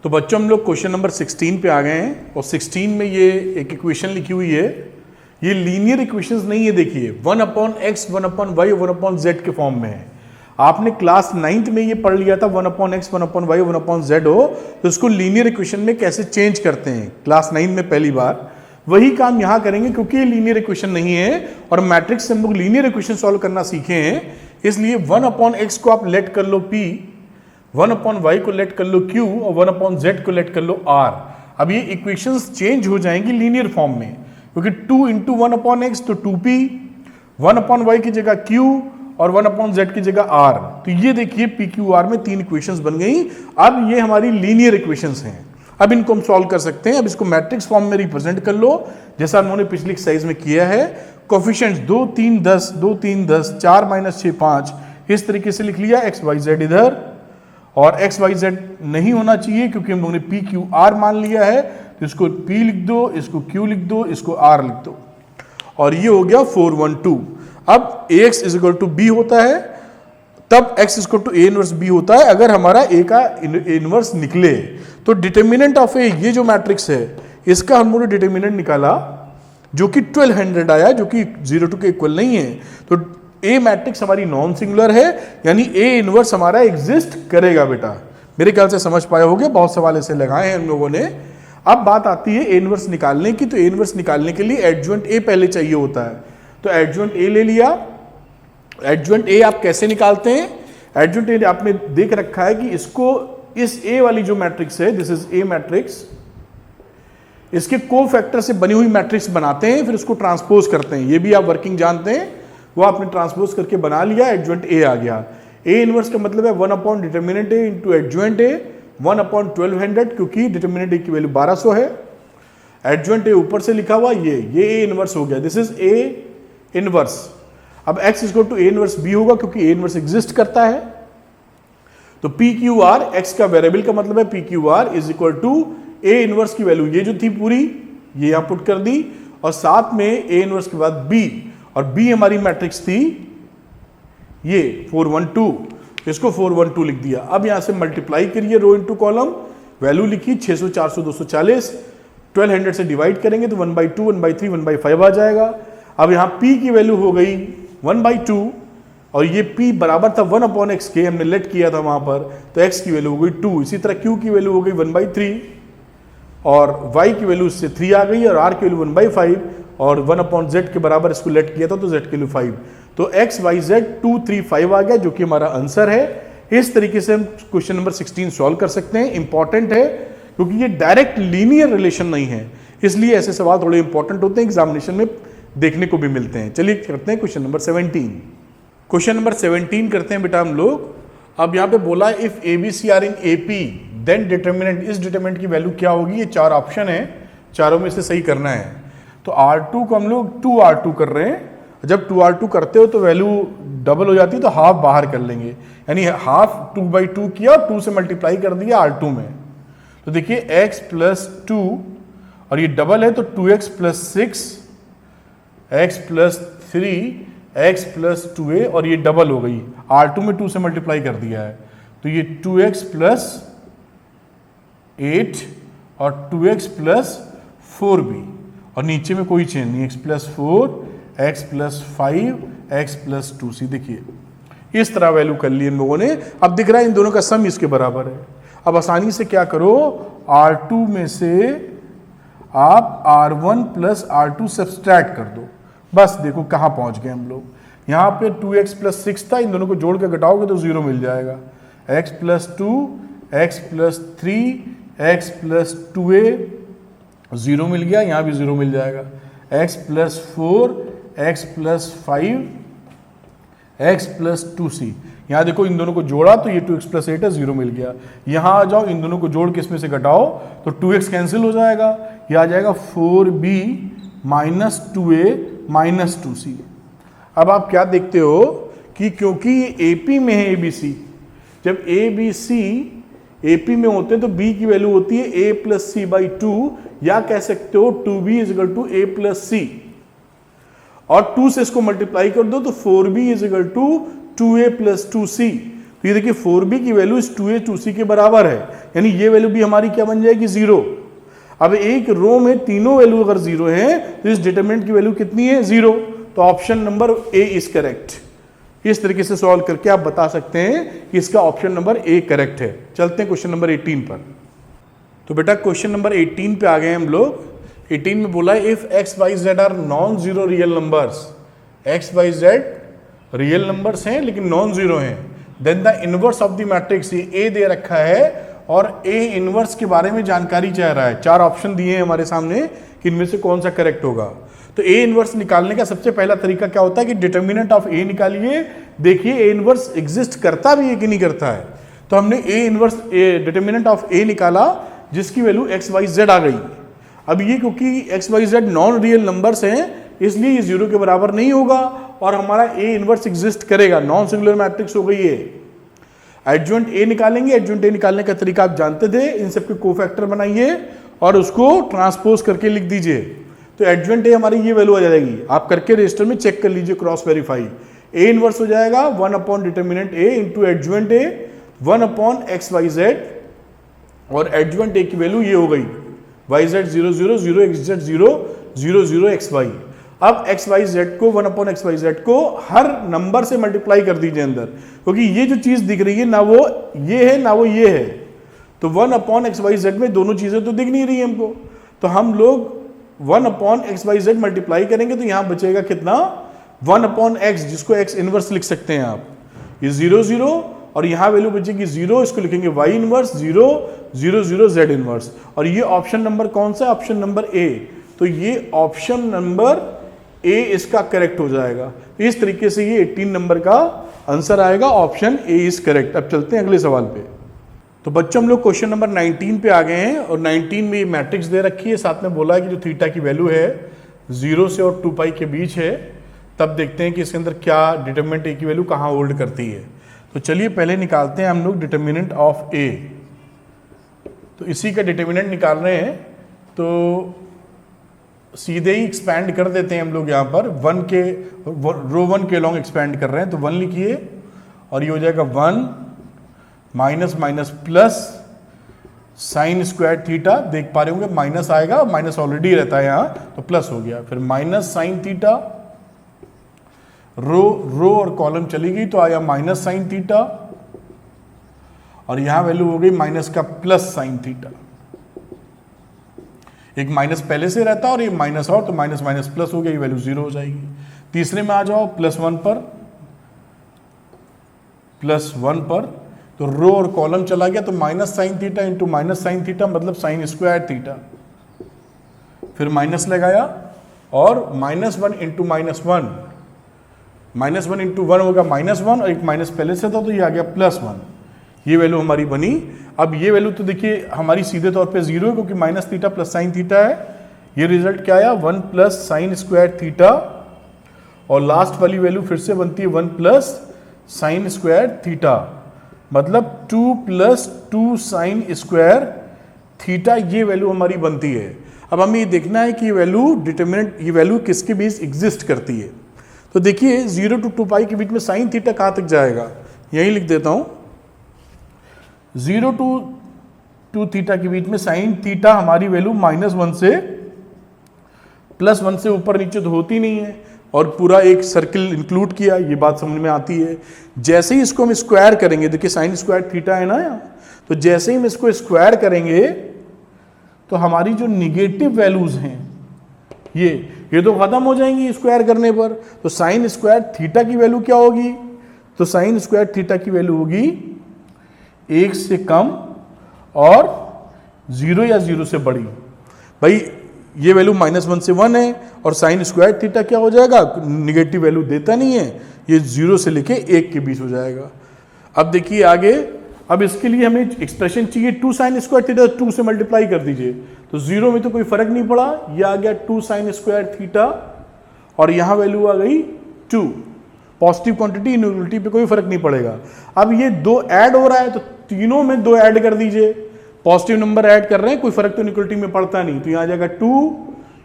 तो बच्चों हम लोग क्वेश्चन नंबर 16 पे आ गए हैं, और 16 में ये एक इक्वेशन लिखी हुई है, ये लीनियर इक्वेशंस नहीं है, देखिए 1/x 1/y 1/z के फॉर्म में है। आपने क्लास 9th में ये पढ़ लिया था 1/x 1/y 1/z हो, तो इसको लीनियर इक्वेशन में कैसे चेंज करते हैं, क्लास 9 में पहली बार वही काम यहां करेंगे, क्योंकि ये लीनियर इक्वेशन नहीं है और मैट्रिक्स से हम लोग लीनियर इक्वेशन सॉल्व करना सीखे हैं। इसलिए 1/x को आप लेट कर लो p, 1/y को लेट कर लो q, और 1/z को लेट कर लो r। अब ये इक्वेशंस चेंज हो जाएंगी लीनियर फॉर्म में, क्योंकि 2 × 1/x तो 2p, 1/y की जगह q और 1/z की जगह r। तो ये देखिए pqr में 3 इक्वेशंस बन गई। अब ये हमारी लीनियर इक्वेशंस हैं, अब इनको हम सॉल्व कर सकते हैं। अब इसको मैट्रिक्स फॉर्म में रिप्रेजेंट कर लो, जैसा उन्होंने पिछली एक्सरसाइज में किया है। कोफिशिएंट्स 2 3 10 2 3 10 4 - 6 5 इस तरीके से लिख लिया, x y z इधर, और x y z नहीं होना चाहिए क्योंकि हम लोगों ने p q r मान लिया है, तो इसको p लिख दो, इसको q लिख दो, इसको r लिख दो, और ये हो गया 4 1 2। अब ax = b होता है, तब x = a इनवर्स b होता है अगर हमारा a का इनवर्स निकले। तो डिटर्मिनेंट ऑफ a, ये जो मैट्रिक्स है इसका हम लोगों ने डिटर्मिनेंट निकाला जो कि 1200 आया, जो कि 0 के इक्वल नहीं है। तो a मैट्रिक्स हमारी नॉन सिंगुलर है, यानी a इनवर्स हमारा एग्जिस्ट करेगा। बेटा मेरे ख्याल से समझ पाए होंगे, बहुत सवाल ऐसे लगाए हैं हम लोगों ने। अब बात आती है a इनवर्स निकालने की, तो a इनवर्स निकालने के लिए एडजॉइंट a पहले चाहिए होता है। तो एडजॉइंट a ले लिया। एडजॉइंट a आप कैसे निकालते हैं, एडजॉइंट a आपने देख रखा है कि इसको, इस a वाली जो मैट्रिक्स है, दिस इज a मैट्रिक्स, इसके कोफैक्टर से बनी हुई मैट्रिक्स बनाते हैं, फिर उसको ट्रांसपोज करते हैं। ये भी आप वर्किंग जानते हैं, वो आपने ट्रांसपोज करके बना लिया, एडजॉइंट a आ गया। a इनवर्स का मतलब है 1 determinant a into adjoint a, 1/1200, क्योंकि डिटर्मिनेंट a की वैल्यू 1200 है। एडजॉइंट a ऊपर से लिखा हुआ, ये a इनवर्स हो गया, दिस इज a इनवर्स। अब x = a इनवर्स b होगा, क्योंकि a इनवर्स एग्जिस्ट करता है। तो PQR, x का वेरिएबल का मतलब है PQR = a इनवर्स की वैल्यू ये जो थी पूरी, ये यहां पुट कर दी, और साथ में a इनवर्स के बाद b, और b हमारी मैट्रिक्स थी ये 4 1 2, इसको 4 1 2 लिख दिया। अब यहां से मल्टीप्लाई करिए रो इनटू कॉलम, वैल्यू लिखी 600 400 240, 1200 से डिवाइड करेंगे तो 1/2 1/3 1/5 आ जाएगा। अब यहां p की वैल्यू हो गई 1/2, और ये p बराबर था 1/x के, हमने लेट किया था वहां पर, तो x की वैल्यू हो गई 2। इसी तरह q की वैल्यू हो गई 1/3 और y की वैल्यू इससे 3 आ गई और r की वैल्यू 1/5 और 1/z के बराबर इसको लेट किया था तो z की वैल्यू 5। तो x y z 2 3 5 आ गया जो कि हमारा आंसर है। इस तरीके से हम क्वेश्चन नंबर 16 सॉल्व कर सकते हैं। इंपॉर्टेंट है क्योंकि ये डायरेक्ट लीनियर रिलेशन नहीं है, इसलिए ऐसे सवाल थोड़े इंपॉर्टेंट होते हैं, एग्जामिनेशन में देखने को भी मिलते हैं। चलिए करते हैं क्वेश्चन नंबर 17। क्वेश्चन नंबर 17 करते हैं बेटा हम लोग। अब यहाँ पे बोला if a b c are in A P then determinant, इस डिटर्मिनेंट की वैल्यू क्या होगी। ये 4 ऑप्शन है, चारों में से सही करना है। तो R2 को हम लोग 2R2 कर रहे हैं। जब 2R2 करते हो तो वैल्यू डबल हो जाती है, तो हाफ बाहर कर लेंगे, यानी हाफ 2/2 किया और 2 से मल्टीप्लाई कर दिया R2 में। तो देखिए x + 2 और ये डबल है तो 2x + 6, x + 3, x + 2a और ये डबल हो गई, R2 में 2 से मल्टीप्लाई कर दिया है तो ये 2x + 8 और 2x + 4b और नीचे में कोई चेंज नहीं, x + 4, x + 5, x + 2c। देखिए इस तरह वैल्यू कर ली इन लोगों ने। अब दिख रहा है इन दोनों का सम इसके बराबर है। अब आसानी से क्या करो, R2 में से आप R1 + R2 सब्सट्रैक्ट कर दो। बस देखो कहाँ पहुंच गए हम लोग। यहाँ पे 2x + 6 था, इन दोनों को जोड़ के घटाओगे तो 0 मिल जाएगा। x + 2, x + 3, x + 2a 0 मिल गया, यहाँ भी 0 मिल जाएगा। x + 4, x + 5, x + 2c। यहाँ देखो इन दोनों को जोड़ा तो ये 2x + 8 है, 0 मिल गया। यहाँ आ जाओ, इन दोनों को जोड़ के इसमें से घटाओ तो 2x कैंसिल हो जाएगा, ये आ जाएगा 4b - 2a - 2c। अब आप क्या देखते हो कि क्योंकि ये AP में है ABC, जब ABC AP में होते हैं तो B की वैल्यू होती है a + c/2, या कह सकते हो 2b = a + c और 2 से इसको मल्टीप्लाई कर दो तो 4b = 2a + 2c। तो ये देखिए 4b की वैल्यू इस 2a 2c के बराबर है, यानी ये वैल्यू भी हमारी क्या बन जाएगी 0। अब एक रो में तीनों वैल्यू अगर 0 है तो इस डिटरमिनेंट की वैल्यू कितनी है 0। तो option number A is correct. इस तरीके से सॉल्व करके आप बता सकते हैं कि इसका ऑप्शन नंबर A करेक्ट है। चलते हैं क्वेश्चन नंबर 18 पर। तो बेटा क्वेश्चन नंबर 18 पे आ गए हम लोग। 18 में बोला है if x y z are non zero real numbers, x y z real numbers हैं लेकिन नॉन जीरो हैं, then the inverse of the matrix, ये A दे रखा है और A इनवर्स के बारे में जानकारी चाह रहा है। 4 ऑप्शन दिए हैं हमारे सामने कि इनमें से कौन सा करेक्ट होगा। तो A इनवर्स निकालने का सबसे पहला तरीका क्या होता है कि डिटर्मिनेंट ऑफ A निकालिए। देखिए A इनवर्स एग्जिस्ट करता भी है कि नहीं करता है। तो हमने A inverse determinant of A निकाला जिसकी वैल्यू x y z आ गई। अब ये क्योंकि x y z non real numbers हैं इसलिए ये 0 के बराबर नहीं होगा और हमारा A इनवर्स एग्जिस्ट करेगा, नॉन सिंगुलर मैट्रिक्स हो गई है। एडजॉइंट A निकालेंगे, एडजॉइंट A निकालने का तरीका आप जानते थे, इन सबके कोफैक्टर बनाइए और उसको ट्रांसपोज करके लिख दीजिए। तो एडजॉइंट A हमारी ये वैल्यू आ जाएगी, आप करके रजिस्टर में चेक कर लीजिए, क्रॉस वेरीफाई। A इनवर्स हो जाएगा 1 determinant A into adjoint A 1 x y z और एडजॉइंट A की वैल्यू ये हो गई yz 0 0 0 xz 0 0 0 xy। अब x y z को 1 x y z को हर नंबर से मल्टीप्लाई कर दीजिए अंदर, क्योंकि ये जो चीज दिख रही है ना वो ये है ना वो ये है। तो 1 x y z में दोनों चीजें तो दिख नहीं रही हमको, तो हम लोग 1 x y z मल्टीप्लाई करेंगे तो यहां बचेगा कितना 1 x, जिसको x इनवर्स लिख सकते हैं आप, ये 0 0 और यहां वैल्यू बचेगी 0, इसको लिखेंगे y इनवर्स 0 0 0 z इनवर्स। और ये ऑप्शन नंबर कौन सा है, ऑप्शन नंबर A। तो ये ऑप्शन नंबर A इसका करेक्ट हो जाएगा। इस तरीके से ये 18 नंबर का आंसर आएगा, ऑप्शन A इज करेक्ट। अब चलते हैं अगले सवाल पे। तो बच्चों हम लोग क्वेश्चन नंबर 19 पे आ गए हैं और 19 में ये मैट्रिक्स दे रखी है, साथ में बोला है कि जो थीटा की वैल्यू है 0 से और 2 पाई के बीच है। तब देखते हैं कि इसके अंदर क्या डिटरमिनेंट A की वैल्यू कहाँ होल्ड करती है। तो चलिए पहले निकालते हैं हम लोग डिटरमिनेंट ऑफ A। तो इसी का डिटरमिनेंट निकाल रहे हैं तो सीधे ही एक्सपैंड कर देते हैं हम लोग। यहाँ पर रो 1 के लॉन्ग एक्सपैंड कर रहे हैं तो 1 लिखिए और ये हो जाएगा 1 minus minus plus sine square theta. देख पा रहे होंगे माइनस आएगा, माइनस ऑलरेडी रहता है यहाँ तो प्लस हो गया, फिर माइनस साइन थीटा रो और कॉलम चली गई तो आया माइनस साइन थीटा, और यहां वैल्यू हो गई माइनस का प्लस साइन थीटा। एक माइनस पहले से रहता और ये माइनस और, तो माइनस माइनस प्लस हो गया, ये वैल्यू 0 हो जाएगी। तीसरे में आ जाओ +1 पर, तो रो और कॉलम चला गया तो minus sine theta into minus sine theta मतलब साइन स्क्वायर थीटा। फिर माइनस लगाया और -1 इंटू -1, -1 इंटू 1 होगा -1 और एक माइनस पहले से था तो ये आ गया +1। ये वैल्यू हमारी बनी। अब ये वैल्यू तो देखिए हमारी सीधे तौर पे 0 है क्योंकि minus theta plus sine theta है। ये रिजल्ट क्या आया 1 प्लस साइन स्क्वायर थीटा, और लास्ट वाली वैल्यू फिर से बनती है 1 प्लस साइन स्क्वायर थीटा, मतलब 2 प्लस 2 साइन स्क्वायर थीटा। ये वैल्यू हमारी बनती है। अब हमें ये देखना है कि ये वैल्यू डिटर्मिनेंट, ये वैल्यू किसके बीच एग्जिस्ट करती है। तो देखिए 0 to 2 पाई के बीच में साइन थीटा कहाँ तक जाएगा, यही लिख देता हूँ। 0 to 2 थीटा के बीच में साइन थीटा हमारी वैल्यू -1 से +1 से ऊपर नीचे तो होती नहीं है, और पूरा एक सर्किल इंक्लूड किया, ये बात समझ में आती है। जैसे ही इसको हम स्क्वायर करेंगे, देखिए साइन स्क्वायर थीटा है ना यहाँ, तो जैसे ही हम इसको स्क्वायर करेंगे तो हमारी जो निगेटिव वैल्यूज हैं ये तो खत्म हो जाएंगी स्क्वायर करने पर। तो साइन स्क्वायर थीटा की वैल्यू क्या होगी, तो साइन स्क्वायर थीटा की वैल्यू होगी 1 से कम और 0 या 0 से बड़ी। भाई ये वैल्यू -1 से 1 है और साइन स्क्वायर थीटा क्या हो जाएगा, निगेटिव वैल्यू देता नहीं है, ये 0 से लेके 1 के बीच हो जाएगा। अब देखिए आगे, अब इसके लिए हमें एक्सप्रेशन चाहिए 2 साइन स्क्वायर थीटा, 2 से मल्टीप्लाई कर दीजिए तो 0 में तो कोई फर्क नहीं पड़ा, ये आ गया 2 साइन स्क्वायर थीटा, और यहां वैल्यू आ गई 2। पॉजिटिव क्वांटिटी इनइक्वलिटी पे कोई फर्क नहीं पड़ेगा। अब ये 2 ऐड हो रहा है तो तीनों में 2 ऐड कर दीजिए, पॉजिटिव नंबर ऐड कर रहे हैं, कोई फर्क तो इनइक्वलिटी में पड़ता नहीं, तो यहां आ जाएगा 2,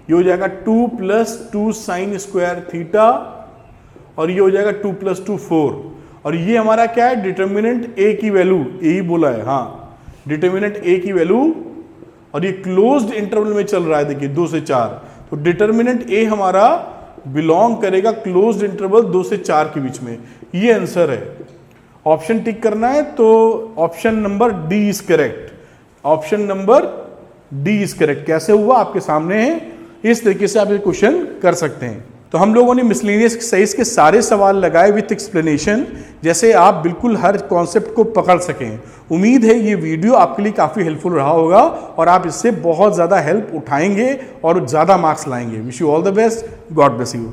ये हो जाएगा 2 प्लस 2 साइन स्क्वायर थीटा, और ये हो जाएगा 2 प्लस 2 4, और ये हमारा क्या है, डिटर्मिनेंट ए की वैल्यू, यही बोला है, हाँ डिटर्मिनेंट ए की वैल्यू, और ये क्लोज्ड इंटरवल में चल रहा है, देखिए 2 से 4, तो डिटर्मिनेंट ए हमारा बिलोंग करेगा क्लोज्ड इंटरवल 2 से 4 के बीच में। ये आंसर है। ऑप्शन टिक करना है तो option number D is correct, option number D is correct. कैसे हुआ आपके सामने है, इस तरीके से आप ये क्वेश्चन कर सकते हैं। तो हम लोगों ने मिसलेनियस एक्सरसाइज के सारे सवाल लगाए विथ एक्सप्लेनेशन, जैसे आप बिल्कुल हर कॉन्सेप्ट को पकड़ सकें। उम्मीद है ये वीडियो आपके लिए काफ़ी हेल्पफुल रहा होगा और आप इससे बहुत ज़्यादा हेल्प उठाएंगे और ज़्यादा मार्क्स लाएंगे। Wish you all the best, God bless you.